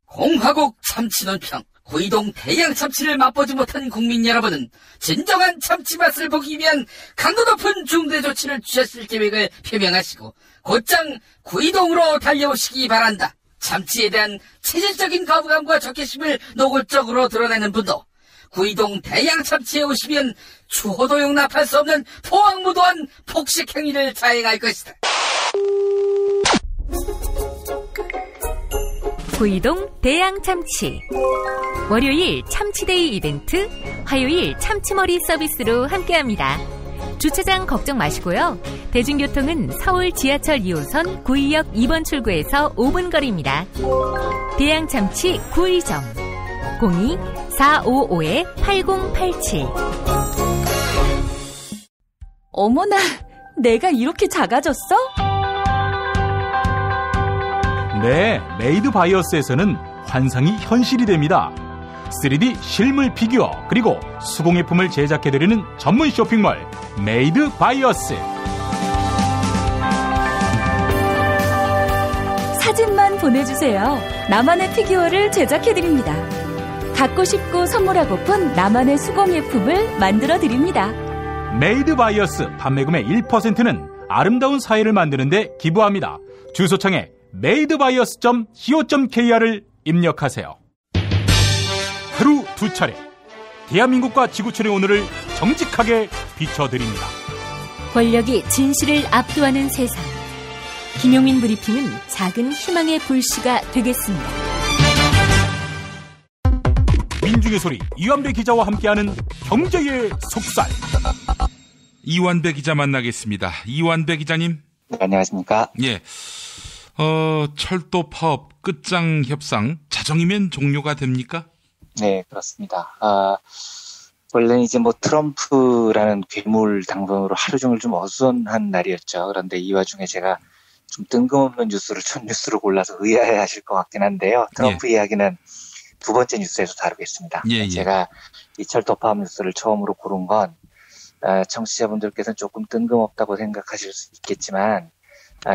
공화국 참치 논평. 구이동 대양 참치를 맛보지 못한 국민 여러분은 진정한 참치 맛을 보기 위한 강도 높은 중대 조치를 취하실 계획을 표명하시고 곧장 구이동으로 달려오시기 바란다. 참치에 대한 체질적인 거부감과 적개심을 노골적으로 드러내는 분도 구이동 대양 참치에 오시면 추호도 용납할 수 없는 포악무도한 폭식 행위를 자행할 것이다. 구이동 대양 참치. 월요일 참치데이 이벤트, 화요일 참치머리 서비스로 함께합니다. 주차장 걱정 마시고요. 대중교통은 서울 지하철 2호선 구의역 2번 출구에서 5분 거리입니다. 대양 참치 구의정 02-455-8087. 어머나, 내가 이렇게 작아졌어? 네, 메이드 바이어스에서는 환상이 현실이 됩니다. 3D 실물 피규어 그리고 수공예품을 제작해드리는 전문 쇼핑몰 메이드 바이어스. 사진만 보내주세요. 나만의 피규어를 제작해드립니다. 갖고 싶고 선물하고픈 나만의 수공예품을 만들어드립니다. 메이드 바이어스 판매금의 1%는 아름다운 사회를 만드는 데 기부합니다. 주소창에 madebias.co.kr을 입력하세요. 하루 두 차례 대한민국과 지구촌의 오늘을 정직하게 비춰드립니다. 권력이 진실을 압도하는 세상. 김용민 브리핑은 작은 희망의 불씨가 되겠습니다. 민중의 소리 이완배 기자와 함께하는 경제의 속살. 이완배 기자 만나겠습니다. 이완배 기자님. 네, 안녕하십니까. 예. 철도 파업 끝장 협상 자정이면 종료가 됩니까? 네, 그렇습니다. 원래는 이제 트럼프라는 괴물 당선으로 하루 종일 좀 어수선한 날이었죠. 그런데 이 와중에 제가 좀 뜬금없는 뉴스를 첫 뉴스로 골라서 의아해 하실 것 같긴 한데요. 트럼프 이야기는 두 번째 뉴스에서 다루겠습니다. 제가 이 철도 파업 뉴스를 처음으로 고른 건 청취자분들께서는 조금 뜬금없다고 생각하실 수 있겠지만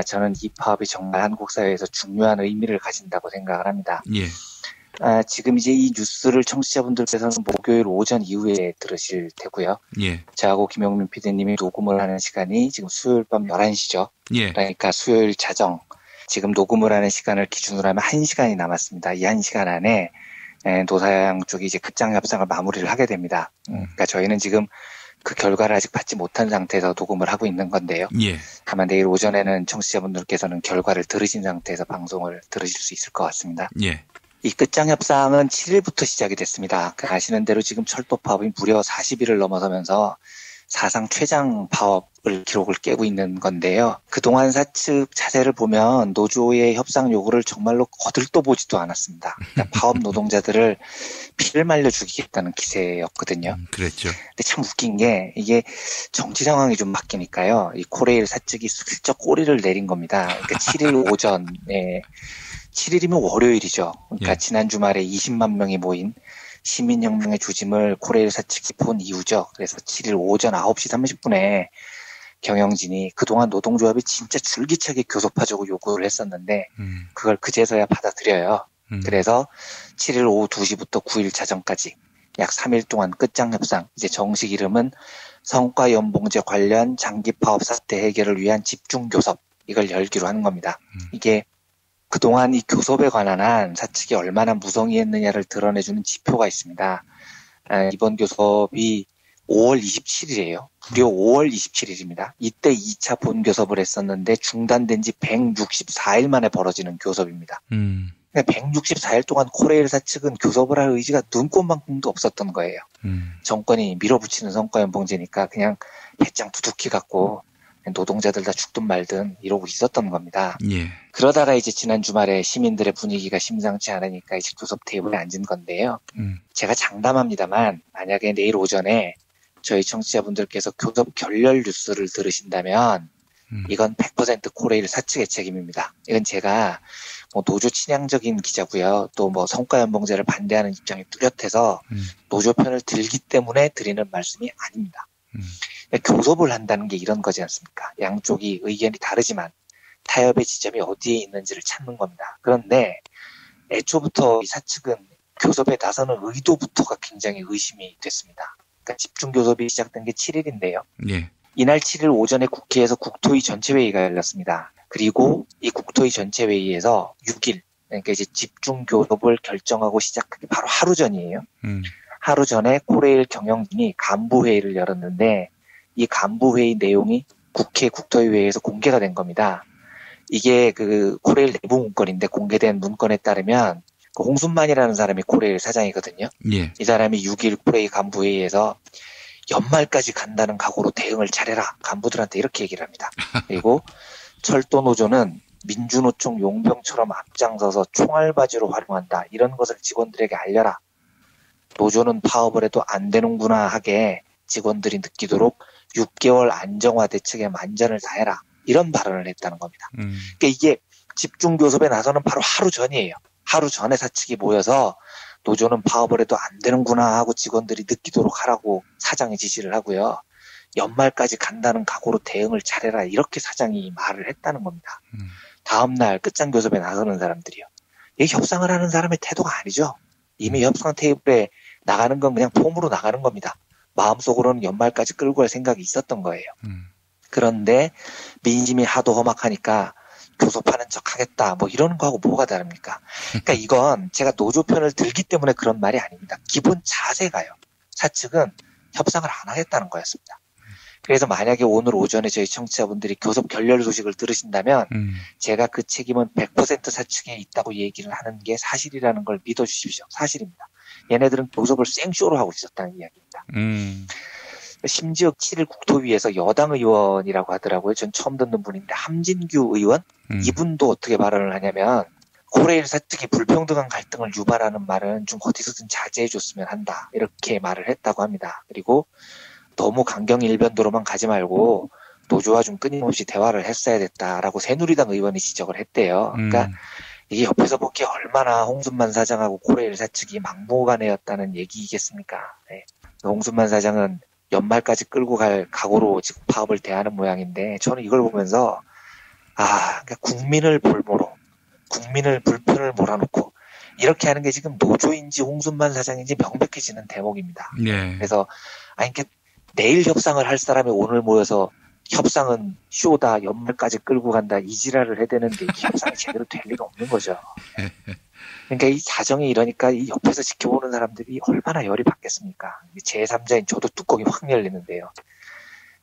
저는 이 파업이 정말 한국 사회에서 중요한 의미를 가진다고 생각을 합니다. 지금 이제 이 뉴스를 청취자분들께서는 목요일 오전 이후에 들으실 테고요. 저하고 김영민 PD님이 녹음을 하는 시간이 지금 수요일 밤 11시죠. 그러니까 수요일 자정, 지금 녹음을 하는 시간을 기준으로 하면 1시간이 남았습니다. 이 1시간 안에 노사양 쪽이 이제 끝장 협상을 마무리를 하게 됩니다. 그러니까 저희는 지금 그 결과를 아직 받지 못한 상태에서 녹음을 하고 있는 건데요. 다만 내일 오전에는 청취자분들께서는 결과를 들으신 상태에서 방송을 들으실 수 있을 것 같습니다. 이 끝장 협상은 7일부터 시작이 됐습니다. 아시는 대로 지금 철도 파업이 무려 40일을 넘어서면서 사상 최장 파업을 기록을 깨고 있는 건데요. 그동안 사측 자세를 보면 노조의 협상 요구를 정말로 거들떠보지도 않았습니다. 그러니까 파업 노동자들을 피를 말려 죽이겠다는 기세였거든요. 그랬죠. 근데 참 웃긴 게 이게 정치 상황이 좀 바뀌니까요. 이 코레일 사측이 슬쩍 꼬리를 내린 겁니다. 그러니까 7일 오전에 7일이면 월요일이죠. 그러니까 지난 주말에 20만 명이 모인 시민혁명의 조짐을 코레일 사측이 본 이후죠. 그래서 7일 오전 9시 30분에 경영진이 그동안 노동조합이 진짜 줄기차게 교섭하자고 요구를 했었는데 그걸 그제서야 받아들여요. 그래서 7일 오후 2시부터 9일 자정까지 약 3일 동안 끝장 협상, 이제 정식 이름은 성과연봉제 관련 장기 파업 사태 해결을 위한 집중교섭, 이걸 열기로 하는 겁니다. 이게 그동안 이 교섭에 관한 한 사측이 얼마나 무성의했느냐를 드러내주는 지표가 있습니다. 이번 교섭이 5월 27일이에요. 무려 5월 27일입니다. 이때 2차 본교섭을 했었는데 중단된 지 164일 만에 벌어지는 교섭입니다. 164일 동안 코레일 사측은 교섭을 할 의지가 눈꽃만큼도 없었던 거예요. 정권이 밀어붙이는 성과연봉제니까 그냥 배짱 두둑히 갖고 노동자들 다 죽든 말든 이러고 있었던 겁니다. 그러다가 이제 지난 주말에 시민들의 분위기가 심상치 않으니까 이제 교섭 테이블에 앉은 건데요. 제가 장담합니다만 만약에 내일 오전에 저희 청취자분들께서 교섭 결렬 뉴스를 들으신다면 이건 100% 코레일 사측의 책임입니다. 이건 제가 노조 친향적인 기자고요. 또 성과연봉제를 반대하는 입장이 뚜렷해서 노조 편을 들기 때문에 드리는 말씀이 아닙니다. 교섭을 한다는 게 이런 거지 않습니까? 양쪽이 의견이 다르지만 타협의 지점이 어디에 있는지를 찾는 겁니다. 그런데 애초부터 이 사측은 교섭에 나서는 의도부터가 굉장히 의심이 됐습니다. 그러니까 집중교섭이 시작된 게 7일인데요. 이날 7일 오전에 국회에서 국토위 전체회의가 열렸습니다. 그리고 이 국토위 전체회의에서 6일, 그러니까 이제 집중교섭을 결정하고 시작하기 바로 하루 전이에요. 하루 전에 코레일 경영진이 간부회의를 열었는데 이 간부회의 내용이 국회 국토위회의에서 공개가 된 겁니다. 이게 그 코레일 내부 문건인데 공개된 문건에 따르면 그 홍순만이라는 사람이 코레일 사장이거든요. 이 사람이 6일 코레일 간부회의에서 연말까지 간다는 각오로 대응을 잘해라. 간부들한테 이렇게 얘기를 합니다. 그리고 철도노조는 민주노총 용병처럼 앞장서서 총알바지로 활용한다. 이런 것을 직원들에게 알려라. 노조는 파업을 해도 안 되는구나 하게 직원들이 느끼도록 6개월 안정화 대책에 만전을 다해라. 이런 발언을 했다는 겁니다. 그러니까 이게 집중교섭에 나서는 바로 하루 전이에요. 하루 전에 사측이 모여서 노조는 파업을 해도 안 되는구나 하고 직원들이 느끼도록 하라고 사장이 지시를 하고요. 연말까지 간다는 각오로 대응을 잘해라. 이렇게 사장이 말을 했다는 겁니다. 다음날 끝장교섭에 나서는 사람들이요. 이게 협상을 하는 사람의 태도가 아니죠. 이미 협상 테이블에 나가는 건 그냥 폼으로 나가는 겁니다. 마음속으로는 연말까지 끌고 갈 생각이 있었던 거예요. 그런데 민심이 하도 험악하니까 교섭하는 척 하겠다. 이러는 거하고 뭐가 다릅니까? 그러니까 이건 제가 노조 편을 들기 때문에 그런 말이 아닙니다. 기본 자세가요. 사측은 협상을 안 하겠다는 거였습니다. 그래서 만약에 오늘 오전에 저희 청취자분들이 교섭 결렬 소식을 들으신다면 제가 그 책임은 100% 사측에 있다고 얘기를 하는 게 사실이라는 걸 믿어주십시오. 사실입니다. 얘네들은 교섭을 생쇼로 하고 있었다는 이야기입니다. 심지어 7일 국토위에서 여당 의원이라고 하더라고요. 전 처음 듣는 분인데 함진규 의원? 이분도 어떻게 발언을 하냐면 코레일 사측이 불평등한 갈등을 유발하는 말은 좀 어디서든 자제해줬으면 한다. 이렇게 말을 했다고 합니다. 그리고 너무 강경일변도로만 가지 말고 노조와 좀 끊임없이 대화를 했어야 됐다라고 새누리당 의원이 지적을 했대요. 그러니까 이게 옆에서 보기에 얼마나 홍순만 사장하고 코레일 사측이 막무가내였다는 얘기겠습니까? 네. 홍순만 사장은 연말까지 끌고 갈 각오로 지금 파업을 대하는 모양인데 저는 이걸 보면서 그러니까 국민을 볼모로 국민을 불편을 몰아놓고 이렇게 하는 게 지금 노조인지 홍순만 사장인지 명백해지는 대목입니다. 네. 그래서 그러니까 내일 협상을 할 사람이 오늘 모여서 협상은 쇼다, 연말까지 끌고 간다, 이 지랄을 해대는데 이 협상이 제대로 될 리가 없는 거죠. 그러니까 이 사정이 이러니까 이 옆에서 지켜보는 사람들이 얼마나 열이 받겠습니까? 제3자인 저도 뚜껑이 확 열리는데요.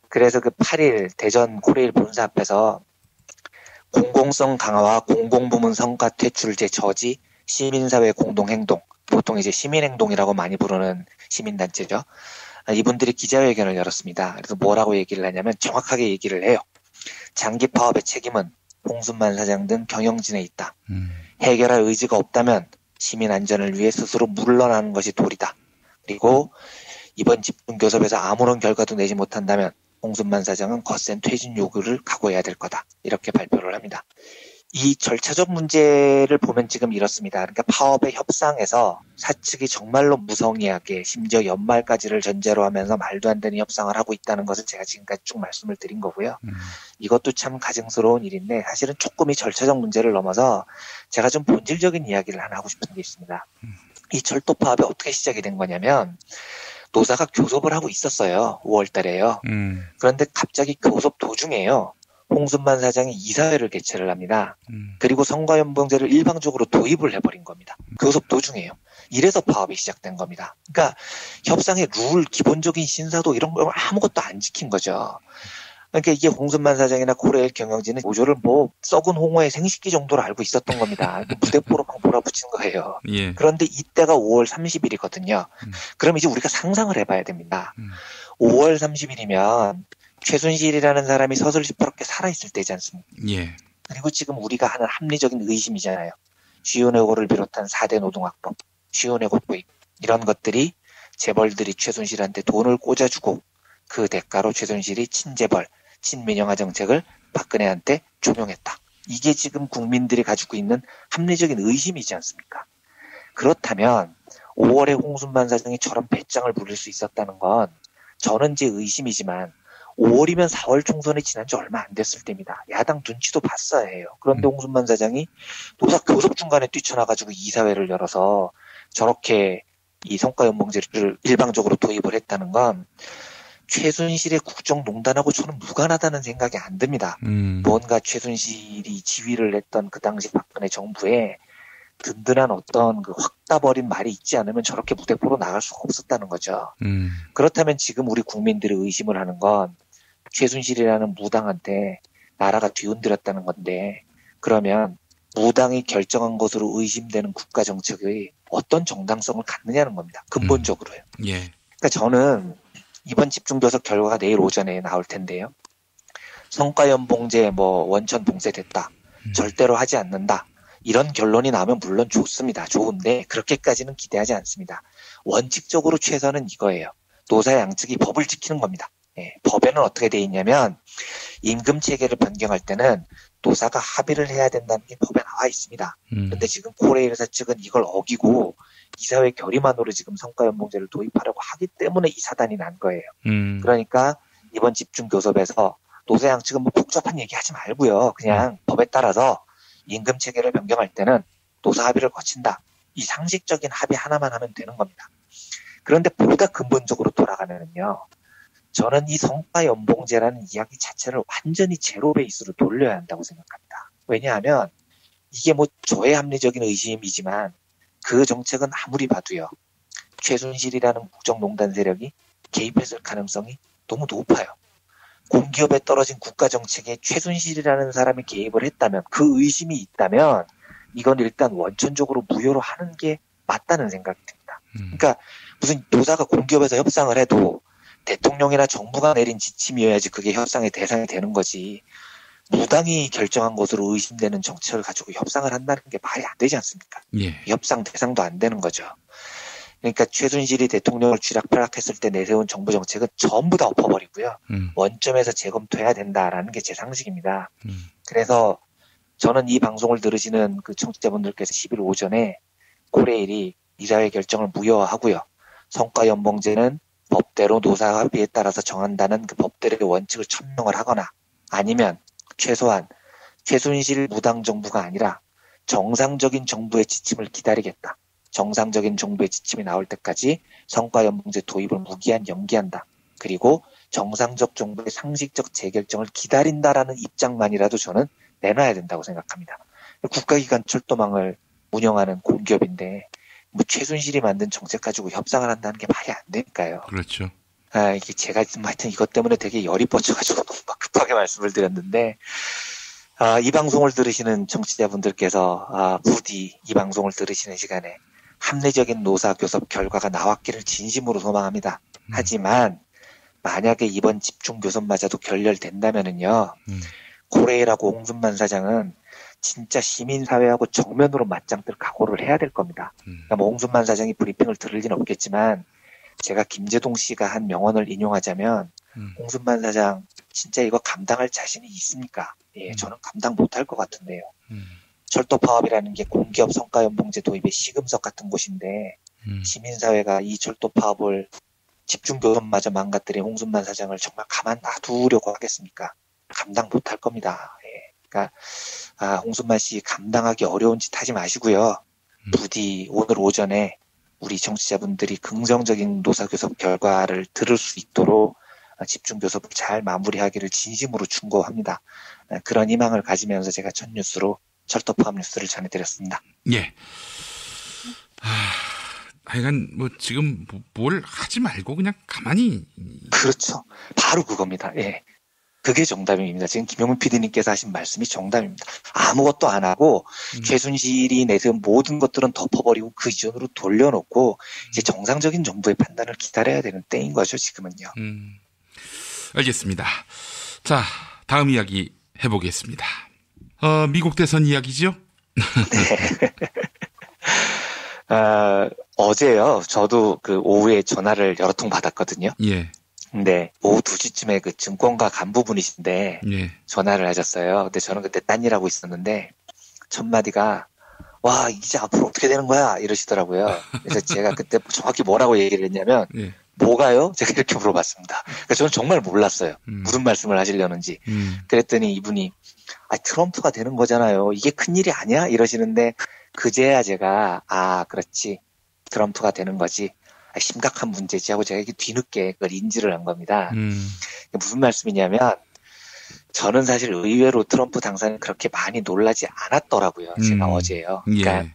그래서 그 8일 대전 코레일 본사 앞에서 공공성 강화와 공공부문 성과 퇴출제 저지 시민사회 공동행동, 보통 이제 시민행동이라고 많이 부르는 시민단체죠. 이분들이 기자회견을 열었습니다. 그래서 뭐라고 얘기를 하냐면 정확하게 얘기를 해요. 장기 파업의 책임은 홍순만 사장 등 경영진에 있다. 해결할 의지가 없다면 시민 안전을 위해 스스로 물러나는 것이 도리다. 그리고 이번 집중교섭에서 아무런 결과도 내지 못한다면 홍순만 사장은 거센 퇴진 요구를 각오해야 될 거다. 이렇게 발표를 합니다. 이 절차적 문제를 보면 지금 이렇습니다. 그러니까 파업의 협상에서 사측이 정말로 무성의하게 심지어 연말까지를 전제로 하면서 말도 안 되는 협상을 하고 있다는 것을 제가 지금까지 쭉 말씀을 드린 거고요. 이것도 참 가증스러운 일인데 사실은 조금 이 절차적 문제를 넘어서 제가 좀 본질적인 이야기를 하나 하고 싶은 게 있습니다. 이 철도 파업이 어떻게 시작이 된 거냐면 노사가 교섭을 하고 있었어요. 5월 달에요. 그런데 갑자기 교섭 도중에요. 홍순만 사장이 이사회를 개최를 합니다. 그리고 성과연봉제를 일방적으로 도입을 해버린 겁니다. 교섭 도중에요. 이래서 파업이 시작된 겁니다. 그러니까 협상의 룰, 기본적인 신사도 이런 걸 아무것도 안 지킨 거죠. 그러니까 이게 홍순만 사장이나 코레일 경영진은 노조를 뭐 썩은 홍어의 생식기 정도로 알고 있었던 겁니다. 무대포로 막 몰아붙인 거예요. 예. 그런데 이때가 5월 30일이거든요. 그럼 이제 우리가 상상을 해봐야 됩니다. 5월 30일이면 최순실이라는 사람이 서슬시퍼렇게 살아있을 때지 않습니까? 예. 그리고 지금 우리가 하는 합리적인 의심이잖아요. 쉬운해고를 비롯한 4대 노동학법, 쉬운해고 도입 이런 것들이 재벌들이 최순실한테 돈을 꽂아주고 그 대가로 최순실이 친재벌, 친민영화 정책을 박근혜한테 종용했다. 이게 지금 국민들이 가지고 있는 합리적인 의심이지 않습니까? 그렇다면 5월에 홍순만 사장이 저런 배짱을 부릴 수 있었다는 건 저는 제 의심이지만 5월이면 4월 총선이 지난 지 얼마 안 됐을 때입니다. 야당 눈치도 봤어야 해요. 그런데 홍순만 사장이 노사 교섭 중간에 뛰쳐나가지고 이사회를 열어서 저렇게 이 성과연봉제를 일방적으로 도입을 했다는 건 최순실의 국정농단하고 저는 무관하다는 생각이 안 듭니다. 뭔가 최순실이 지휘를 했던 그 당시 박근혜 정부에 든든한 어떤 그 확 따버린 말이 있지 않으면 저렇게 무대포로 나갈 수가 없었다는 거죠. 그렇다면 지금 우리 국민들이 의심을 하는 건 최순실이라는 무당한테 나라가 뒤흔들었다는 건데 그러면 무당이 결정한 것으로 의심되는 국가 정책의 어떤 정당성을 갖느냐는 겁니다. 근본적으로요. 예. 그러니까 저는 이번 집중교섭 결과가 내일 오전에 나올 텐데요. 성과연봉제 원천 봉쇄됐다. 절대로 하지 않는다. 이런 결론이 나오면 물론 좋습니다. 좋은데 그렇게까지는 기대하지 않습니다. 원칙적으로 최선은 이거예요. 노사 양측이 법을 지키는 겁니다. 예, 법에는 어떻게 돼 있냐면 임금 체계를 변경할 때는 노사가 합의를 해야 된다는 게 법에 나와 있습니다. 그런데 지금 코레일 사측은 이걸 어기고 이사회 결의만으로 지금 성과연봉제를 도입하려고 하기 때문에 이 사단이 난 거예요. 그러니까 이번 집중교섭에서 노사 양측은 뭐 복잡한 얘기하지 말고요. 그냥 법에 따라서 임금 체계를 변경할 때는 노사 합의를 거친다. 이 상식적인 합의 하나만 하면 되는 겁니다. 그런데 보다 근본적으로 돌아가면요. 저는 이 성과연봉제라는 이야기 자체를 완전히 제로 베이스로 돌려야 한다고 생각합니다. 왜냐하면 이게 뭐 저의 합리적인 의심이지만 그 정책은 아무리 봐도요. 최순실이라는 국정농단 세력이 개입했을 가능성이 너무 높아요. 공기업에 떨어진 국가정책에 최순실이라는 사람이 개입을 했다면 그 의심이 있다면 이건 일단 원천적으로 무효로 하는 게 맞다는 생각이 듭니다. 그러니까 무슨 노사가 공기업에서 협상을 해도 대통령이나 정부가 내린 지침이어야지 그게 협상의 대상이 되는 거지. 무당이 결정한 것으로 의심되는 정책을 가지고 협상을 한다는 게 말이 안 되지 않습니까? 예. 협상 대상도 안 되는 거죠. 그러니까 최순실이 대통령을 쥐락펴락했을 때 내세운 정부 정책은 전부 다 엎어버리고요. 원점에서 재검토해야 된다라는 게 제 상식입니다. 그래서 저는 이 방송을 들으시는 그 청취자분들께서 10일 오전에 코레일이 이사회 결정을 무효화하고요. 성과연봉제는 법대로 노사 합의에 따라서 정한다는 그 법대로의 원칙을 천명을 하거나 아니면 최소한 최순실 무당 정부가 아니라 정상적인 정부의 지침을 기다리겠다. 정상적인 정부의 지침이 나올 때까지 성과연봉제 도입을 무기한 연기한다. 그리고 정상적 정부의 상식적 재결정을 기다린다라는 입장만이라도 저는 내놔야 된다고 생각합니다. 국가기관 철도망을 운영하는 공기업인데 뭐 최순실이 만든 정책 가지고 협상을 한다는 게 말이 안 되니까요. 그렇죠. 이게 제가 하여튼 이것 때문에 되게 열이 뻗쳐가지고 막 급하게 말씀을 드렸는데, 이 방송을 들으시는 청취자분들께서, 부디 이 방송을 들으시는 시간에 합리적인 노사교섭 결과가 나왔기를 진심으로 소망합니다. 하지만, 만약에 이번 집중교섭마저도 결렬된다면은요, 코레일하고 홍순만 사장은 진짜 시민사회하고 정면으로 맞짱 뜰 각오를 해야 될 겁니다. 그러니까 뭐 홍순만 사장이 브리핑을 들을 리는 없겠지만, 제가 김재동 씨가 한 명언을 인용하자면, 홍순만 사장, 진짜 이거 감당할 자신이 있습니까? 예, 저는 감당 못할 것 같은데요. 철도 파업이라는 게 공기업 성과연봉제 도입의 시금석 같은 곳인데, 시민사회가 이 철도 파업을 집중교섭마저 망가뜨린 홍순만 사장을 정말 가만 놔두려고 하겠습니까? 감당 못할 겁니다. 예. 그러니까, 홍순만 씨 감당하기 어려운 짓 하지 마시고요. 부디 오늘 오전에 우리 청취자분들이 긍정적인 노사교섭 결과를 들을 수 있도록 집중교섭을 잘 마무리하기를 진심으로 충고합니다. 그런 희망을 가지면서 제가 첫 뉴스로 철도 파업 뉴스를 전해드렸습니다. 예. 하여간 뭐 지금 뭘 하지 말고 그냥 가만히. 그렇죠. 바로 그겁니다. 예. 그게 정답입니다. 지금 김용민 PD님께서 하신 말씀이 정답입니다. 아무것도 안 하고 최순실이 내세운 모든 것들은 덮어버리고 그 이전으로 돌려놓고 이제 정상적인 정부의 판단을 기다려야 되는 때인 거죠, 지금은요. 알겠습니다. 자, 다음 이야기 해보겠습니다. 미국 대선 이야기죠? 네. 어제요. 저도 그 오후에 전화를 여러 통 받았거든요. 예. 근데 오후 2시쯤에 그 증권가 간부분이신데 예. 전화를 하셨어요. 근데 저는 그때 딴 일하고 있었는데 첫 마디가 와 이제 앞으로 어떻게 되는 거야 이러시더라고요. 그래서 제가 그때 정확히 뭐라고 얘기를 했냐면 예. 뭐가요? 제가 이렇게 물어봤습니다. 그러니까 저는 정말 몰랐어요. 무슨 말씀을 하시려는지. 그랬더니 이분이 트럼프가 되는 거잖아요. 이게 큰일이 아니야? 이러시는데 그제야 제가 그렇지 트럼프가 되는 거지. 심각한 문제지 하고 제가 이렇게 뒤늦게 그걸 인지를 한 겁니다. 무슨 말씀이냐면 저는 사실 의외로 트럼프 당선이 그렇게 많이 놀라지 않았더라고요. 제가 어제요. 그러니까 예.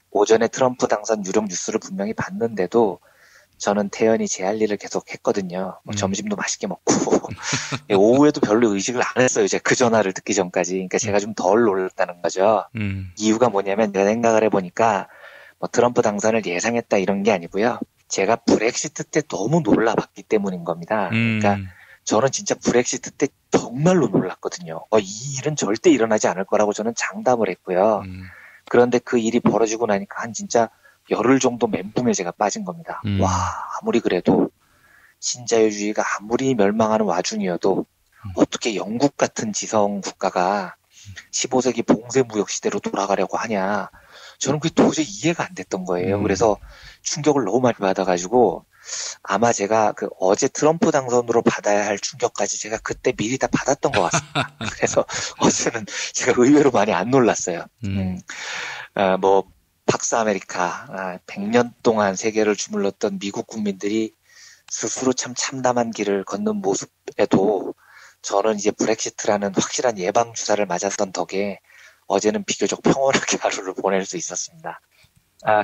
오전에 트럼프 당선 유력 뉴스를 분명히 봤는데도 저는 태연히 제 할 일을 계속 했거든요. 점심도 맛있게 먹고 오후에도 별로 의식을 안 했어요. 제가 그 전화를 듣기 전까지. 그러니까 제가 좀 덜 놀랐다는 거죠. 이유가 뭐냐면 제가 생각을 해보니까 뭐 트럼프 당선을 예상했다 이런 게 아니고요. 제가 브렉시트 때 너무 놀라봤기 때문인 겁니다. 그러니까 저는 진짜 브렉시트 때 정말로 놀랐거든요. 이 일은 절대 일어나지 않을 거라고 저는 장담을 했고요. 그런데 그 일이 벌어지고 나니까 한 진짜 열흘 정도 멘붕에 제가 빠진 겁니다. 와, 아무리 그래도 신자유주의가 아무리 멸망하는 와중이어도 어떻게 영국 같은 지성 국가가 15세기 봉쇄 무역 시대로 돌아가려고 하냐. 저는 그게 도저히 이해가 안 됐던 거예요. 그래서 충격을 너무 많이 받아가지고 아마 제가 그 어제 트럼프 당선으로 받아야 할 충격까지 제가 그때 미리 다 받았던 것 같습니다. 그래서 어제는 제가 의외로 많이 안 놀랐어요. 뭐 팍스 아메리카 100년 동안 세계를 주물렀던 미국 국민들이 스스로 참 참담한 길을 걷는 모습에도 저는 이제 브렉시트라는 확실한 예방 주사를 맞았던 덕에 어제는 비교적 평온하게 하루를 보낼 수 있었습니다.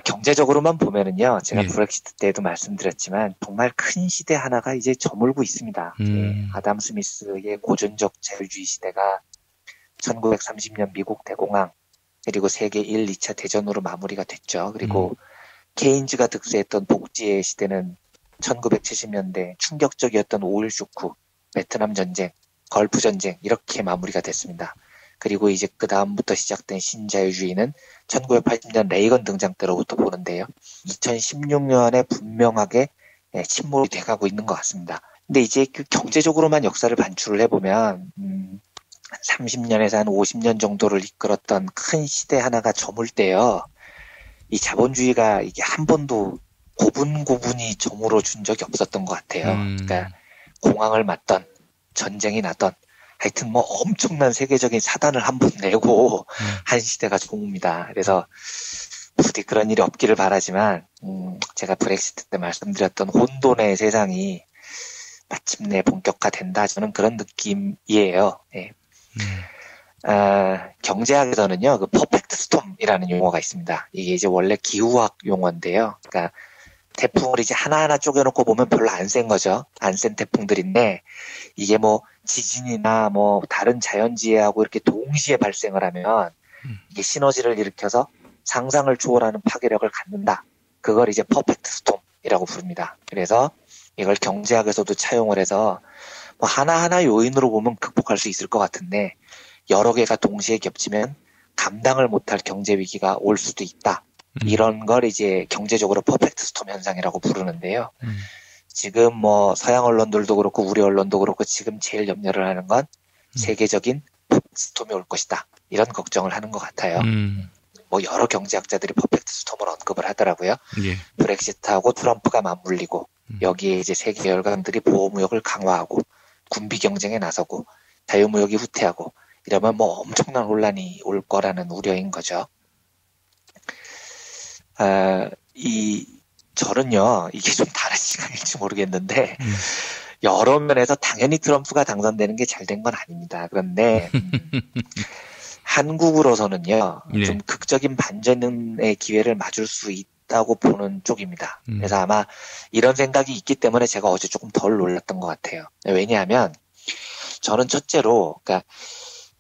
경제적으로만 보면은요, 제가 브렉시트 때도 말씀드렸지만 정말 큰 시대 하나가 이제 저물고 있습니다. 아담 스미스의 고전적 자유주의 시대가 1930년 미국 대공황 그리고 세계 1, 2차 대전으로 마무리가 됐죠. 그리고 케인즈가 득세했던 복지의 시대는 1970년대 충격적이었던 5.1 쇼크, 베트남 전쟁, 걸프 전쟁 이렇게 마무리가 됐습니다. 그리고 이제 그 다음부터 시작된 신자유주의는 1980년 레이건 등장 때로부터 보는데요. 2016년에 분명하게 침몰이 돼가고 있는 것 같습니다. 근데 이제 그 경제적으로만 역사를 반출을 해보면 30년에서 한 50년 정도를 이끌었던 큰 시대 하나가 저물 때요. 이 자본주의가 이게 한 번도 고분고분이 저물어 준 적이 없었던 것 같아요. 그러니까 공황을 맞던 전쟁이 나던 하여튼 뭐 엄청난 세계적인 사단을 한 번 내고 한 시대가 저뭅니다. 그래서 부디 그런 일이 없기를 바라지만 제가 브렉시트 때 말씀드렸던 혼돈의 세상이 마침내 본격화된다. 저는 그런 느낌이에요. 네. 경제학에서는요, 그 퍼펙트 스톰이라는 용어가 있습니다. 이게 이제 원래 기후학 용어인데요. 그러니까 태풍을 이제 하나하나 쪼개놓고 보면 별로 안 센 거죠. 안 센 태풍들인데 이게 뭐 지진이나 뭐 다른 자연재해하고 이렇게 동시에 발생을 하면 이게 시너지를 일으켜서 상상을 초월하는 파괴력을 갖는다. 그걸 이제 퍼펙트 스톰이라고 부릅니다. 그래서 이걸 경제학에서도 차용을 해서 뭐 하나하나 요인으로 보면 극복할 수 있을 것 같은데 여러 개가 동시에 겹치면 감당을 못할 경제 위기가 올 수도 있다. 이런 걸 이제 경제적으로 퍼펙트 스톰 현상이라고 부르는데요. 지금 뭐 서양 언론들도 그렇고 우리 언론도 그렇고 지금 제일 염려를 하는 건 세계적인 퍼펙트 스톰이 올 것이다. 이런 걱정을 하는 것 같아요. 뭐 여러 경제학자들이 퍼펙트 스톰을 언급을 하더라고요. 예. 브렉시트하고 트럼프가 맞물리고 여기에 이제 세계 열강들이 보호무역을 강화하고 군비 경쟁에 나서고 자유무역이 후퇴하고 이러면 뭐 엄청난 혼란이 올 거라는 우려인 거죠. 저는요, 이게 좀 다른 시각일지 모르겠는데, 여러 면에서 당연히 트럼프가 당선되는 게 잘 된 건 아닙니다. 그런데, 한국으로서는요, 네. 좀 극적인 반전의 기회를 맞을 수 있다고 보는 쪽입니다. 그래서 아마 이런 생각이 있기 때문에 제가 어제 조금 덜 놀랐던 것 같아요. 왜냐하면, 저는 첫째로, 그러니까,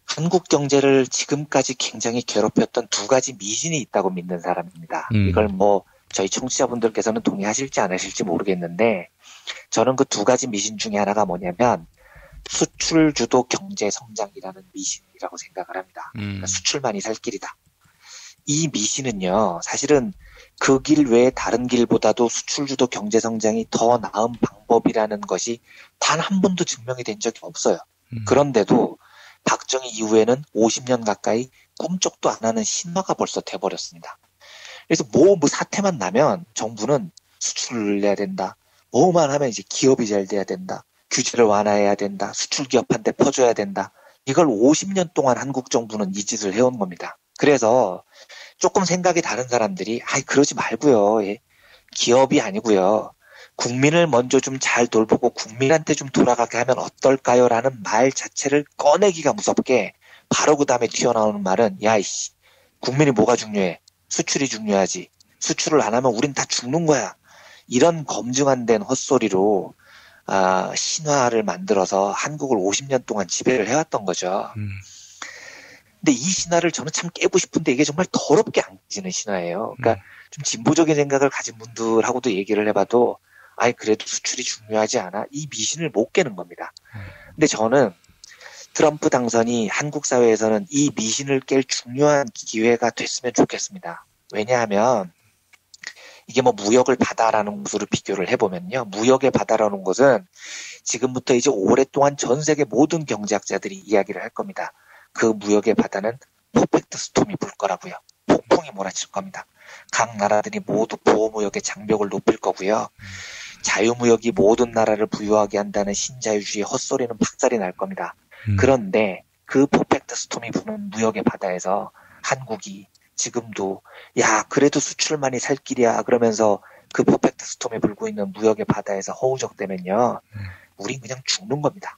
한국 경제를 지금까지 굉장히 괴롭혔던 두 가지 미신이 있다고 믿는 사람입니다. 이걸 뭐 저희 청취자분들께서는 동의하실지 않으실지 모르겠는데 저는 그 두 가지 미신 중에 하나가 뭐냐면 수출 주도 경제 성장이라는 미신이라고 생각을 합니다. 그러니까 수출만이 살 길이다. 이 미신은요, 사실은 그 길 외에 다른 길보다도 수출 주도 경제 성장이 더 나은 방법이라는 것이 단 한 번도 증명이 된 적이 없어요. 그런데도 박정희 이후에는 50년 가까이 꿈쩍도 안 하는 신화가 벌써 돼버렸습니다. 그래서 뭐 사태만 나면 정부는 수출을 늘려야 된다. 뭐만 하면 이제 기업이 잘 돼야 된다. 규제를 완화해야 된다. 수출 기업한테 퍼줘야 된다. 이걸 50년 동안 한국 정부는 이 짓을 해온 겁니다. 그래서 조금 생각이 다른 사람들이 그러지 말고요. 예. 기업이 아니고요. 국민을 먼저 좀 잘 돌보고 국민한테 좀 돌아가게 하면 어떨까요? 라는 말 자체를 꺼내기가 무섭게 바로 그 다음에 튀어나오는 말은 야이씨 국민이 뭐가 중요해? 수출이 중요하지. 수출을 안 하면 우린 다 죽는 거야. 이런 검증 안 된 헛소리로 신화를 만들어서 한국을 50년 동안 지배를 해왔던 거죠. 근데 이 신화를 저는 참 깨고 싶은데 이게 정말 더럽게 안 깨지는 신화예요. 그러니까 좀 진보적인 생각을 가진 분들하고도 얘기를 해봐도 그래도 수출이 중요하지 않아? 이 미신을 못 깨는 겁니다. 근데 저는 트럼프 당선이 한국 사회에서는 이 미신을 깰 중요한 기회가 됐으면 좋겠습니다. 왜냐하면 이게 뭐 무역을 바다라는 곳으로 비교를 해보면요. 무역의 바다라는 곳은 지금부터 이제 오랫동안 전 세계 모든 경제학자들이 이야기를 할 겁니다. 그 무역의 바다는 퍼펙트 스톰이 불 거라고요. 폭풍이 몰아칠 겁니다. 각 나라들이 모두 보호무역의 장벽을 높일 거고요. 자유무역이 모든 나라를 부유하게 한다는 신자유주의 헛소리는 박살이 날 겁니다. 그런데 그 퍼펙트 스톰이 부는 무역의 바다에서 한국이 지금도 그래도 수출만이 살 길이야 그러면서 그 퍼펙트 스톰이 불고 있는 무역의 바다에서 허우적대면요. 우린 그냥 죽는 겁니다.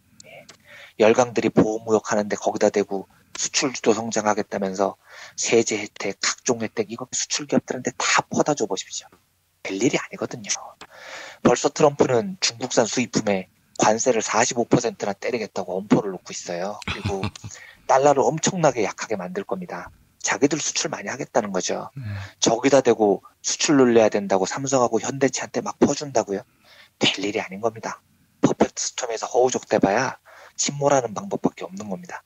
열강들이 보호무역 하는데 거기다 대고 수출 주도 성장하겠다면서 세제 혜택, 각종 혜택 이거 수출 기업들한테 다 퍼다 줘 보십시오. 별일이 아니거든요. 벌써 트럼프는 중국산 수입품에 관세를 45%나 때리겠다고 엄포를 놓고 있어요. 그리고 달러를 엄청나게 약하게 만들 겁니다. 자기들 수출 많이 하겠다는 거죠. 저기다 대고 수출 늘려야 된다고 삼성하고 현대차한테 막 퍼준다고요? 될 일이 아닌 겁니다. 퍼펙트 스톰에서 허우적대봐야 침몰하는 방법밖에 없는 겁니다.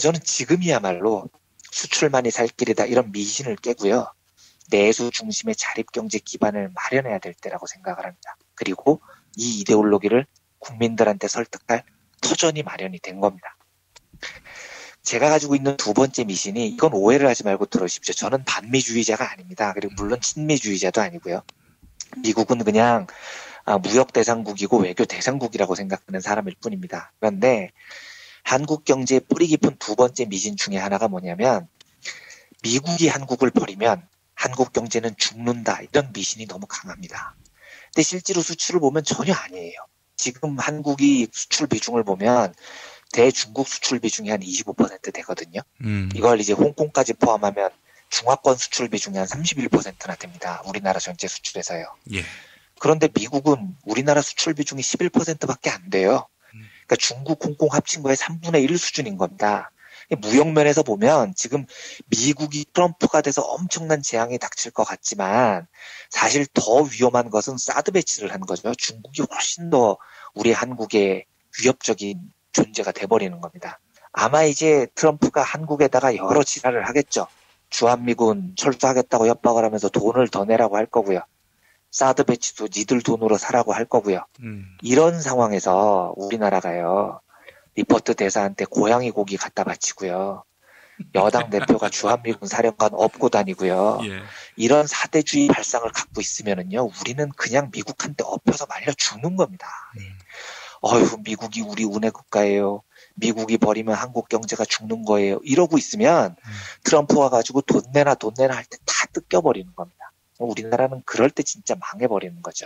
저는 지금이야말로 수출만이 살 길이다 이런 미신을 깨고요. 내수 중심의 자립경제 기반을 마련해야 될 때라고 생각을 합니다. 그리고 이 이데올로기를 국민들한테 설득할 터전이 마련이 된 겁니다. 제가 가지고 있는 두 번째 미신이, 이건 오해를 하지 말고 들으십시오. 저는 반미주의자가 아닙니다. 그리고 물론 친미주의자도 아니고요. 미국은 그냥 무역 대상국이고 외교 대상국이라고 생각하는 사람일 뿐입니다. 그런데 한국 경제의 뿌리 깊은 두 번째 미신 중에 하나가 뭐냐면, 미국이 한국을 버리면 한국 경제는 죽는다, 이런 미신이 너무 강합니다. 근데 실제로 수출을 보면 전혀 아니에요. 지금 한국이 수출 비중을 보면 대중국 수출 비중이 한 25% 되거든요. 이걸 이제 홍콩까지 포함하면 중화권 수출 비중이 한 31%나 됩니다. 우리나라 전체 수출에서요. 예. 그런데 미국은 우리나라 수출 비중이 11%밖에 안 돼요. 그러니까 중국, 홍콩 합친 거의 3분의 1 수준인 겁니다. 무역면에서 보면 지금 미국이 트럼프가 돼서 엄청난 재앙이 닥칠 것 같지만, 사실 더 위험한 것은 사드 배치를 한 거죠. 중국이 훨씬 더 우리 한국의 위협적인 존재가 돼버리는 겁니다. 아마 이제 트럼프가 한국에다가 여러 지랄을 하겠죠. 주한미군 철수하겠다고 협박을 하면서 돈을 더 내라고 할 거고요. 사드 배치도 니들 돈으로 사라고 할 거고요. 이런 상황에서 우리나라가요, 리포트 대사한테 고양이 고기 갖다 바치고요. 여당 대표가 주한미군 사령관 업고 다니고요. 예. 이런 사대주의 발상을 갖고 있으면은요, 우리는 그냥 미국한테 엎혀서 말려 죽는 겁니다. 어휴, 미국이 우리 운해 국가예요. 미국이 버리면 한국 경제가 죽는 거예요. 이러고 있으면 트럼프 와가지고 돈 내나 할 때 다 뜯겨버리는 겁니다. 우리나라는 그럴 때 진짜 망해버리는 거죠.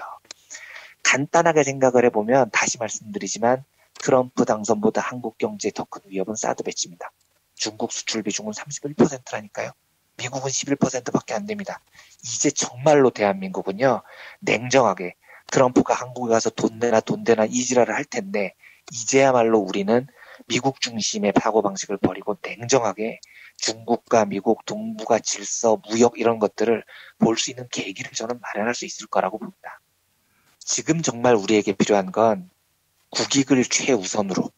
간단하게 생각을 해보면, 다시 말씀드리지만, 트럼프 당선보다 한국 경제의 더 큰 위협은 사드 배치입니다. 중국 수출 비중은 31%라니까요. 미국은 11%밖에 안 됩니다. 이제 정말로 대한민국은요, 냉정하게 트럼프가 한국에 가서 돈 내나 이 지랄을 할 텐데, 이제야말로 우리는 미국 중심의 사고방식을 버리고 냉정하게 중국과 미국, 동북아 질서, 무역 이런 것들을 볼 수 있는 계기를 저는 마련할 수 있을 거라고 봅니다. 지금 정말 우리에게 필요한 건 국익을 최우선으로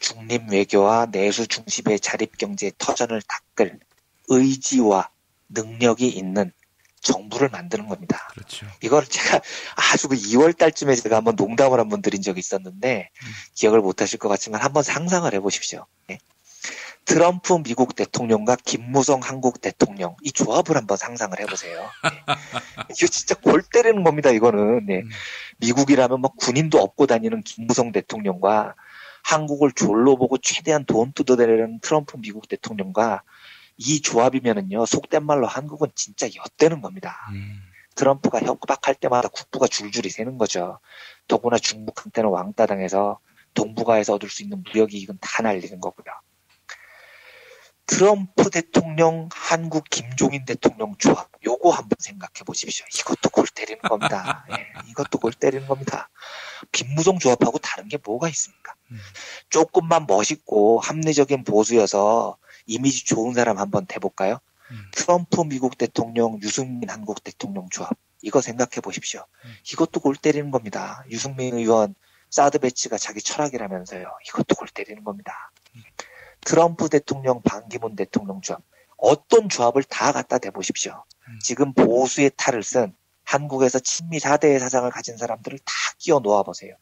중립 외교와 내수 중심의 자립경제의 터전을 닦을 의지와 능력이 있는 정부를 만드는 겁니다. 그렇죠. 이걸 제가 아주 2월 달쯤에 제가 한번 농담을 한번 드린 적이 있었는데, 기억을 못 하실 것 같지만 한번 상상을 해보십시오. 네. 트럼프 미국 대통령과 김무성 한국 대통령, 이 조합을 한번 상상을 해보세요. 네. 이거 진짜 골 때리는 겁니다, 이거는. 네. 미국이라면 뭐 군인도 업고 다니는 김무성 대통령과 한국을 졸로 보고 최대한 돈 뜯어내려는 트럼프 미국 대통령과 이 조합이면은요, 속된 말로 한국은 진짜 엿되는 겁니다. 트럼프가 협박할 때마다 국부가 줄줄이 새는 거죠. 더구나 중국한테는 왕따 당해서 동북아에서 얻을 수 있는 무역 이익은 다 날리는 거고요. 트럼프 대통령, 한국 김종인 대통령 조합, 요거 한번 생각해 보십시오. 이것도 골 때리는 겁니다. 예, 이것도 골 때리는 겁니다. 김무성 조합하고 다른 게 뭐가 있습니까? 조금만 멋있고 합리적인 보수여서 이미지 좋은 사람 한번 대볼까요? 트럼프 미국 대통령, 유승민 한국 대통령 조합. 이거 생각해 보십시오. 이것도 골 때리는 겁니다. 유승민 의원 사드 배치가 자기 철학이라면서요. 이것도 골 때리는 겁니다. 트럼프 대통령, 반기문 대통령 조합. 어떤 조합을 다 갖다 대보십시오. 지금 보수의 탈을 쓴 한국에서 친미 4대의 사상을 가진 사람들을 다 끼워 놓아보세요.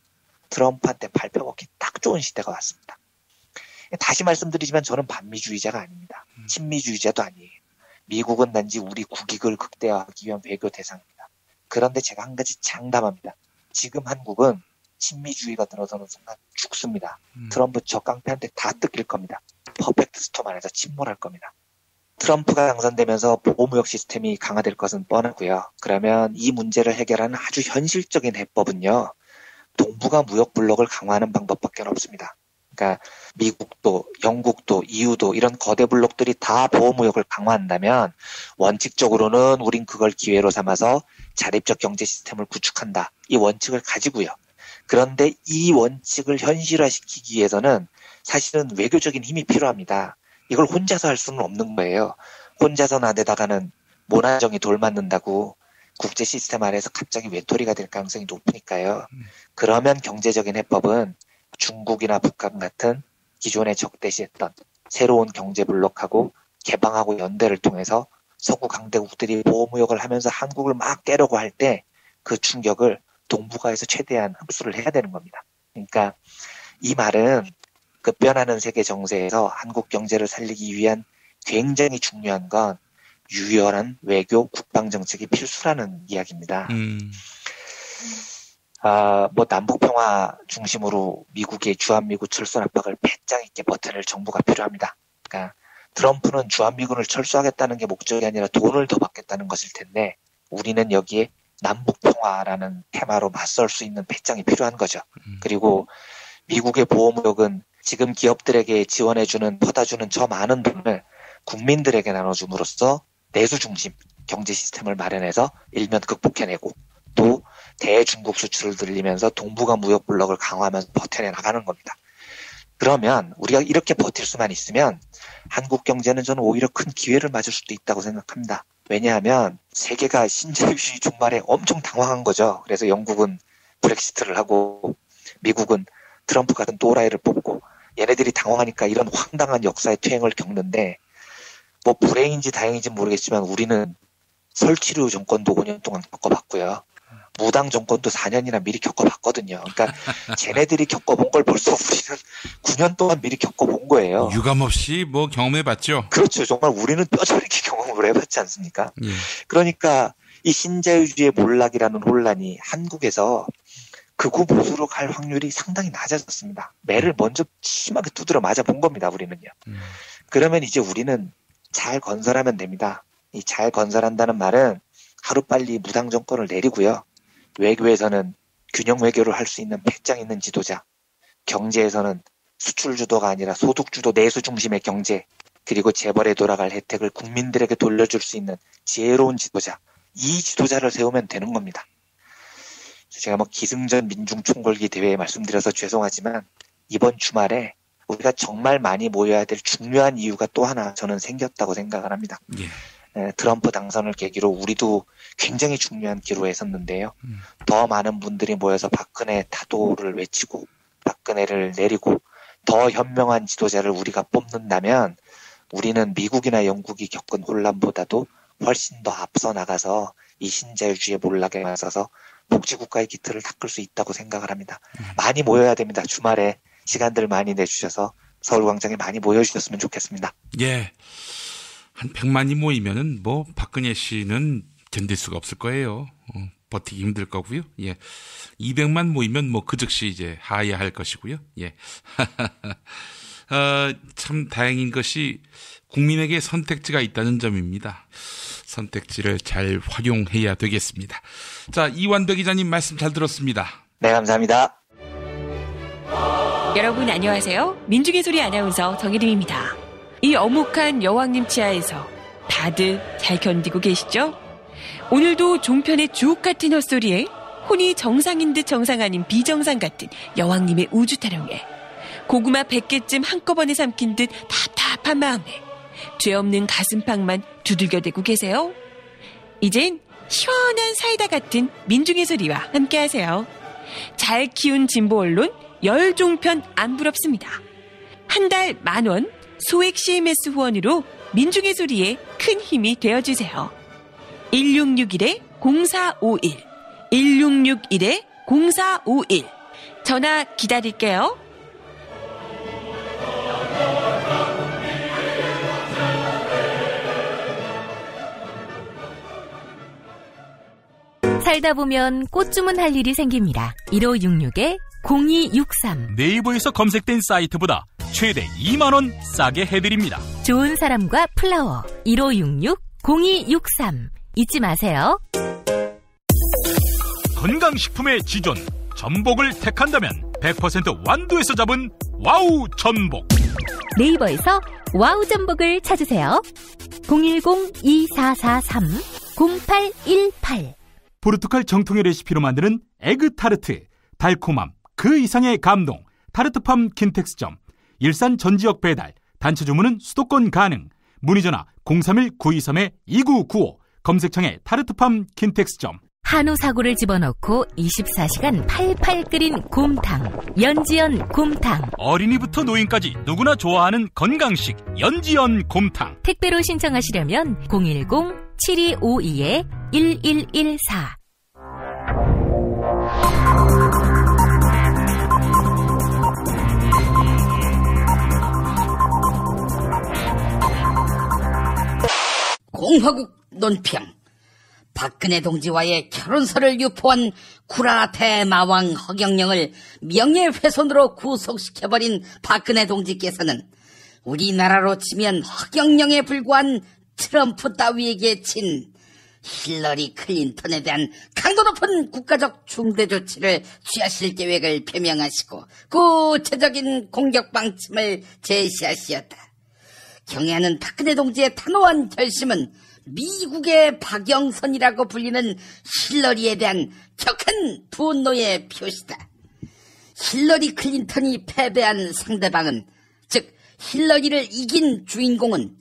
트럼프한테 발표먹기 딱 좋은 시대가 왔습니다. 다시 말씀드리지만 저는 반미주의자가 아닙니다. 친미주의자도 아니에요. 미국은 단지 우리 국익을 극대화하기 위한 외교 대상입니다. 그런데 제가 한 가지 장담합니다. 지금 한국은 친미주의가 들어서는 순간 죽습니다. 트럼프 저 깡패한테 다 뜯길 겁니다. 퍼펙트 스톰 안에서 침몰할 겁니다. 트럼프가 당선되면서 보호무역 시스템이 강화될 것은 뻔하고요. 그러면 이 문제를 해결하는 아주 현실적인 해법은요, 동북아 무역 블록을 강화하는 방법밖에 없습니다. 그러니까 미국도, 영국도, EU도 이런 거대 블록들이 다 보호무역을 강화한다면 원칙적으로는 우린 그걸 기회로 삼아서 자립적 경제 시스템을 구축한다. 이 원칙을 가지고요. 그런데 이 원칙을 현실화시키기 위해서는 사실은 외교적인 힘이 필요합니다. 이걸 혼자서 할 수는 없는 거예요. 혼자서 나대다가는 모난정이 돌맞는다고 국제 시스템 아래에서 갑자기 외톨이가 될 가능성이 높으니까요. 그러면 경제적인 해법은 중국이나 북한 같은 기존에 적대시했던 새로운 경제 블록하고 개방하고 연대를 통해서 서구 강대국들이 보호무역을 하면서 한국을 막 깨려고 할 때 그 충격을 동북아에서 최대한 흡수를 해야 되는 겁니다. 그러니까 이 말은 급변하는 세계 정세에서 한국 경제를 살리기 위한 굉장히 중요한 건 유연한 외교 국방 정책이 필수라는 이야기입니다. 뭐 남북 평화 중심으로 미국의 주한미군 철수 압박을 배짱 있게 버텨낼 정부가 필요합니다. 그러니까 트럼프는 주한미군을 철수하겠다는 게 목적이 아니라 돈을 더 받겠다는 것일 텐데 우리는 여기에 남북 평화라는 테마로 맞설 수 있는 배짱이 필요한 거죠. 그리고 미국의 보호무역은 지금 기업들에게 지원해주는 퍼다주는 저 많은 돈을 국민들에게 나눠줌으로써 내수 중심 경제 시스템을 마련해서 일면 극복해내고 또 대중국 수출을 늘리면서 동북아 무역 블록을 강화하면서 버텨내 나가는 겁니다. 그러면 우리가 이렇게 버틸 수만 있으면 한국 경제는 저는 오히려 큰 기회를 맞을 수도 있다고 생각합니다. 왜냐하면 세계가 신자유주의 종말에 엄청 당황한 거죠. 그래서 영국은 브렉시트를 하고 미국은 트럼프 같은 또라이를 뽑고 얘네들이 당황하니까 이런 황당한 역사의 퇴행을 겪는데 뭐 불행인지 다행인지 모르겠지만 우리는 설치류 정권도 5년 동안 겪어봤고요. 무당 정권도 4년이나 미리 겪어봤거든요. 그러니까 쟤네들이 겪어본 걸 벌써 우리는 9년 동안 미리 겪어본 거예요. 유감없이 뭐 경험해봤죠. 그렇죠. 정말 우리는 뼈저리게 경험을 해봤지 않습니까? 예. 그러니까 이 신자유주의의 몰락이라는 혼란이 한국에서 극우 보수로 갈 확률이 상당히 낮아졌습니다. 매를 먼저 심하게 두드려 맞아 본 겁니다. 우리는요. 그러면 이제 우리는 잘 건설하면 됩니다. 이 잘 건설한다는 말은 하루빨리 무당 정권을 내리고요. 외교에서는 균형 외교를 할 수 있는 배짱 있는 지도자, 경제에서는 수출 주도가 아니라 소득 주도 내수 중심의 경제, 그리고 재벌에 돌아갈 혜택을 국민들에게 돌려줄 수 있는 지혜로운 지도자, 이 지도자를 세우면 되는 겁니다. 제가 뭐 기승전 민중 총궐기 대회에 말씀드려서 죄송하지만 이번 주말에 우리가 정말 많이 모여야 될 중요한 이유가 또 하나 저는 생겼다고 생각을 합니다. 예. 트럼프 당선을 계기로 우리도 굉장히 중요한 기로에 섰는데요. 더 많은 분들이 모여서 박근혜 타도를 외치고 박근혜를 내리고 더 현명한 지도자를 우리가 뽑는다면 우리는 미국이나 영국이 겪은 혼란보다도 훨씬 더 앞서 나가서 이 신자유주의의 몰락에 맞서서 복지국가의 기틀을 닦을 수 있다고 생각을 합니다. 많이 모여야 됩니다. 주말에 시간들 많이 내주셔서 서울광장에 많이 모여주셨으면 좋겠습니다. 예. 한 100만이 모이면은 뭐 박근혜 씨는 견딜 수가 없을 거예요. 버티기 힘들 거고요. 예. 200만 모이면 뭐 그 즉시 이제 하야할 것이고요. 예. 참 다행인 것이 국민에게 선택지가 있다는 점입니다. 선택지를 잘 활용해야 되겠습니다. 자, 이완배 기자님 말씀 잘 들었습니다. 네, 감사합니다. 여러분 안녕하세요. 민중의 소리 아나운서 정혜림입니다. 이 어묵한 여왕님 치하에서 다들 잘 견디고 계시죠? 오늘도 종편의 주옥 같은 헛소리에 혼이 정상인 듯 정상 아닌 비정상 같은 여왕님의 우주 타령에 고구마 100개쯤 한꺼번에 삼킨 듯 답답한 마음에 죄 없는 가슴팍만 두들겨대고 계세요? 이젠 시원한 사이다 같은 민중의 소리와 함께하세요. 잘 키운 진보 언론 열종편 안 부럽습니다. 한 달 10,000원 소액 CMS 후원으로 민중의 소리에 큰 힘이 되어주세요. 1661-0451 1661-0451 전화 기다릴게요. 살다 보면 꽃 주문할 일이 생깁니다. 1566-0263 네이버에서 검색된 사이트보다 최대 2만원 싸게 해드립니다. 좋은 사람과 플라워 1566-0263 잊지 마세요. 건강식품의 지존 전복을 택한다면 100% 완도에서 잡은 와우 전복. 네이버에서 와우 전복을 찾으세요. 010-2443-0818 포르투갈 정통의 레시피로 만드는 에그 타르트, 달콤함 그 이상의 감동, 타르트팜 킨텍스점, 일산 전 지역 배달, 단체 주문은 수도권 가능, 문의전화 031-923-2995 검색창에 타르트팜 킨텍스점. 한우 사고를 집어넣고 24시간 팔팔 끓인 곰탕, 연지연 곰탕. 어린이부터 노인까지 누구나 좋아하는 건강식 연지연 곰탕. 택배로 신청하시려면 010-7252-1114. 공화국 논평. 박근혜 동지와의 결혼서를 유포한 구라 대마왕 허경영을 명예훼손으로 구속시켜버린 박근혜 동지께서는 우리나라로 치면 허경영에 불과한 트럼프 따위에게 친 힐러리 클린턴에 대한 강도 높은 국가적 중대 조치를 취하실 계획을 표명하시고 구체적인 공격 방침을 제시하시었다. 경애하는 박근혜 동지의 단호한 결심은 미국의 박영선이라고 불리는 힐러리에 대한 격한 분노의 표시다. 힐러리 클린턴이 패배한 상대방은, 즉 힐러리를 이긴 주인공은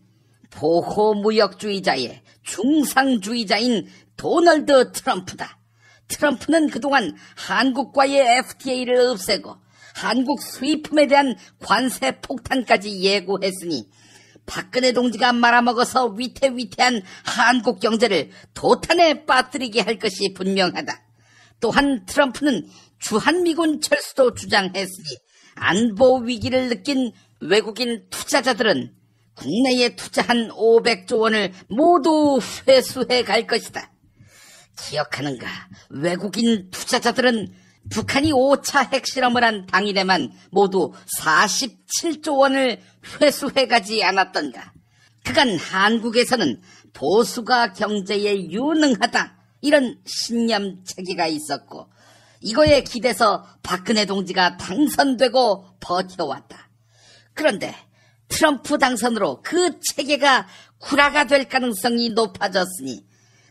보호무역주의자의 중상주의자인 도널드 트럼프다. 트럼프는 그동안 한국과의 FTA를 없애고 한국 수입품에 대한 관세 폭탄까지 예고했으니 박근혜 동지가 말아먹어서 위태위태한 한국 경제를 도탄에 빠뜨리게 할 것이 분명하다. 또한 트럼프는 주한미군 철수도 주장했으니 안보 위기를 느낀 외국인 투자자들은 국내에 투자한 500조 원을 모두 회수해 갈 것이다. 기억하는가? 외국인 투자자들은 북한이 5차 핵실험을 한 당일에만 모두 47조 원을 회수해가지 않았던가. 그간 한국에서는 보수가 경제에 유능하다, 이런 신념 체계가 있었고 이거에 기대서 박근혜 동지가 당선되고 버텨왔다. 그런데 트럼프 당선으로 그 체계가 구라가 될 가능성이 높아졌으니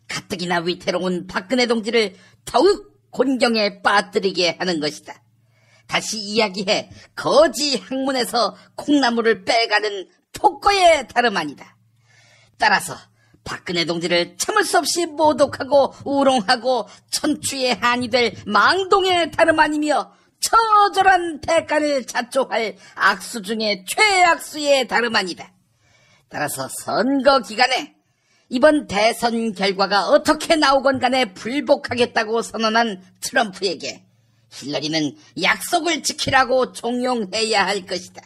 가뜩이나 위태로운 박근혜 동지를 더욱 곤경에 빠뜨리게 하는 것이다. 다시 이야기해 거지 학문에서 콩나물을 빼가는 폭거의 다름 아니다. 따라서 박근혜 동지를 참을 수 없이 모독하고 우롱하고 천추의 한이 될 망동의 다름 아니며 처절한 대가를 자초할 악수 중에 최악수의 다름 아니다. 따라서 선거 기간에 이번 대선 결과가 어떻게 나오건 간에 불복하겠다고 선언한 트럼프에게 힐러리는 약속을 지키라고 종용해야 할 것이다.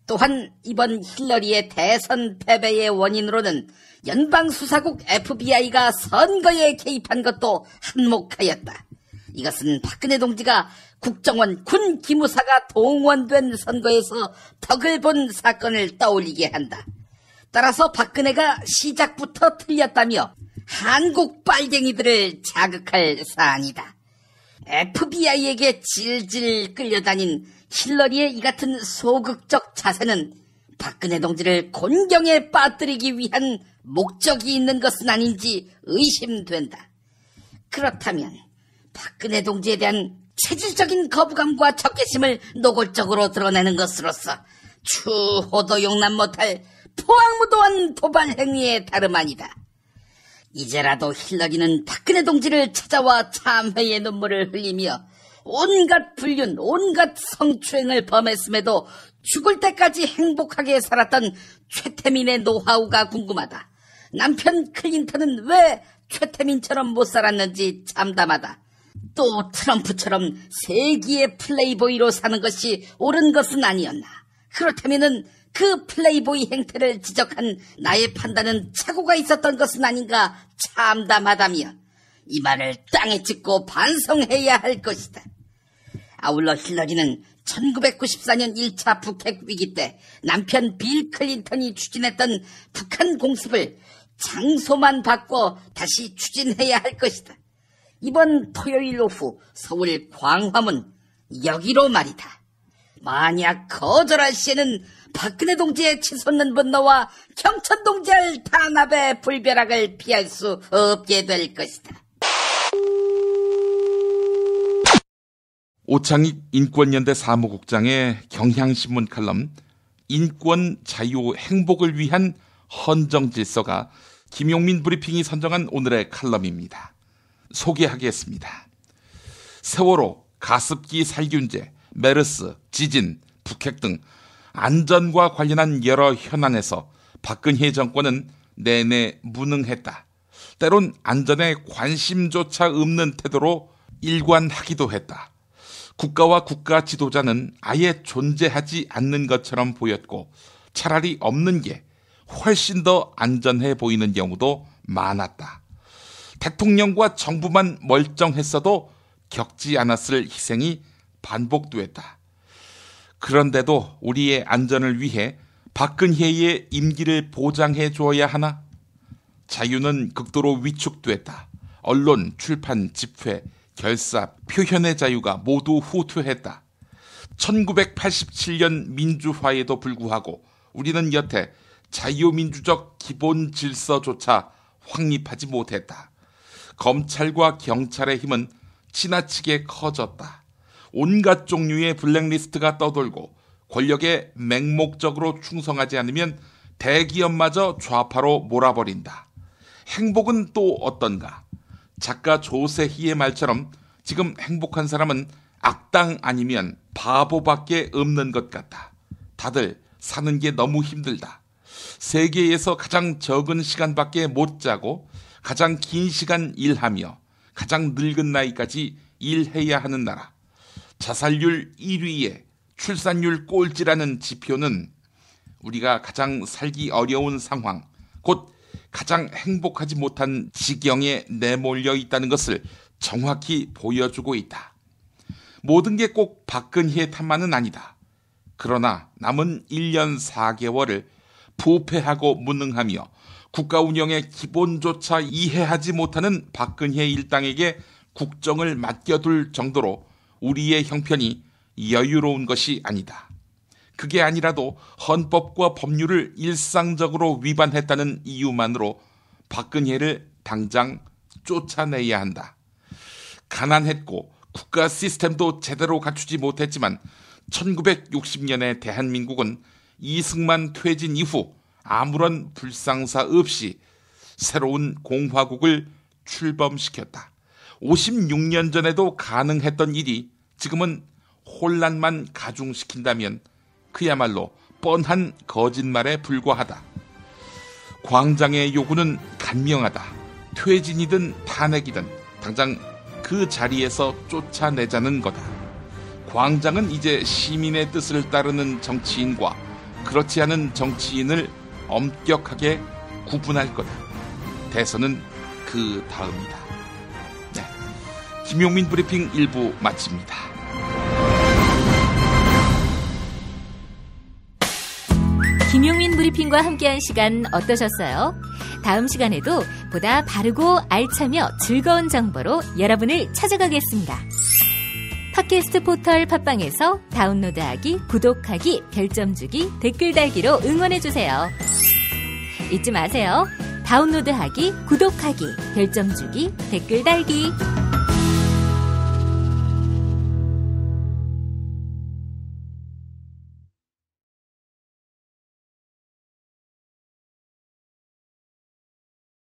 또한 이번 힐러리의 대선 패배의 원인으로는 연방수사국 FBI가 선거에 개입한 것도 한몫하였다. 이것은 박근혜 동지가 국정원 군 기무사가 동원된 선거에서 덕을 본 사건을 떠올리게 한다. 따라서 박근혜가 시작부터 틀렸다며 한국 빨갱이들을 자극할 사안이다. FBI에게 질질 끌려다닌 힐러리의 이 같은 소극적 자세는 박근혜 동지를 곤경에 빠뜨리기 위한 목적이 있는 것은 아닌지 의심된다. 그렇다면 박근혜 동지에 대한 체질적인 거부감과 적개심을 노골적으로 드러내는 것으로서 추호도 용납 못할 포악무도한 도발 행위에 다름 아니다. 이제라도 힐러리는 박근혜 동지를 찾아와 참회의 눈물을 흘리며 온갖 불륜, 온갖 성추행을 범했음에도 죽을 때까지 행복하게 살았던 최태민의 노하우가 궁금하다. 남편 클린턴은 왜 최태민처럼 못 살았는지 참담하다. 또 트럼프처럼 세기의 플레이보이로 사는 것이 옳은 것은 아니었나. 그렇다면은 그 플레이보이 행태를 지적한 나의 판단은 착오가 있었던 것은 아닌가 참담하다며 이 말을 땅에 찍고 반성해야 할 것이다. 아울러 힐러리는 1994년 1차 북핵 위기 때 남편 빌 클린턴이 추진했던 북한 공습을 장소만 바꿔 다시 추진해야 할 것이다. 이번 토요일 오후 서울 광화문 여기로 말이다. 만약 거절할 시에는 박근혜 동지의 치솟는 분노와 경천 동지의 탄압의 불벼락을 피할 수 없게 될 것이다. 오창익 인권연대 사무국장의 경향신문 칼럼 인권, 자유, 행복을 위한 헌정질서가 김용민 브리핑이 선정한 오늘의 칼럼입니다. 소개하겠습니다. 세월호, 가습기 살균제, 메르스, 지진, 북핵 등 안전과 관련한 여러 현안에서 박근혜 정권은 내내 무능했다. 때론 안전에 관심조차 없는 태도로 일관하기도 했다. 국가와 국가 지도자는 아예 존재하지 않는 것처럼 보였고 차라리 없는 게 훨씬 더 안전해 보이는 경우도 많았다. 대통령과 정부만 멀쩡했어도 겪지 않았을 희생이 반복되었다. 그런데도 우리의 안전을 위해 박근혜의 임기를 보장해 줘야 하나? 자유는 극도로 위축됐다. 언론, 출판, 집회, 결사, 표현의 자유가 모두 후퇴했다. 1987년 민주화에도 불구하고 우리는 여태 자유민주적 기본 질서조차 확립하지 못했다. 검찰과 경찰의 힘은 지나치게 커졌다. 온갖 종류의 블랙리스트가 떠돌고 권력에 맹목적으로 충성하지 않으면 대기업마저 좌파로 몰아버린다. 행복은 또 어떤가? 작가 조세희의 말처럼 지금 행복한 사람은 악당 아니면 바보밖에 없는 것 같다. 다들 사는 게 너무 힘들다. 세계에서 가장 적은 시간밖에 못 자고 가장 긴 시간 일하며 가장 늙은 나이까지 일해야 하는 나라. 자살률 1위에 출산율 꼴찌라는 지표는 우리가 가장 살기 어려운 상황, 곧 가장 행복하지 못한 지경에 내몰려 있다는 것을 정확히 보여주고 있다. 모든 게 꼭 박근혜 탓만은 아니다. 그러나 남은 1년 4개월을 부패하고 무능하며 국가 운영의 기본조차 이해하지 못하는 박근혜 일당에게 국정을 맡겨둘 정도로 우리의 형편이 여유로운 것이 아니다. 그게 아니라도 헌법과 법률을 일상적으로 위반했다는 이유만으로 박근혜를 당장 쫓아내야 한다. 가난했고 국가 시스템도 제대로 갖추지 못했지만 1960년에 대한민국은 이승만 퇴진 이후 아무런 불상사 없이 새로운 공화국을 출범시켰다. 56년 전에도 가능했던 일이 지금은 혼란만 가중시킨다면 그야말로 뻔한 거짓말에 불과하다. 광장의 요구는 간명하다. 퇴진이든 탄핵이든 당장 그 자리에서 쫓아내자는 거다. 광장은 이제 시민의 뜻을 따르는 정치인과 그렇지 않은 정치인을 엄격하게 구분할 거다. 대선은 그 다음이다. 네, 김용민 브리핑 1부 마칩니다. 김용민 브리핑과 함께한 시간 어떠셨어요? 다음 시간에도 보다 바르고 알차며 즐거운 정보로 여러분을 찾아가겠습니다. 팟캐스트 포털 팟빵에서 다운로드하기, 구독하기, 별점 주기, 댓글 달기로 응원해주세요. 잊지 마세요. 다운로드하기, 구독하기, 별점 주기, 댓글 달기.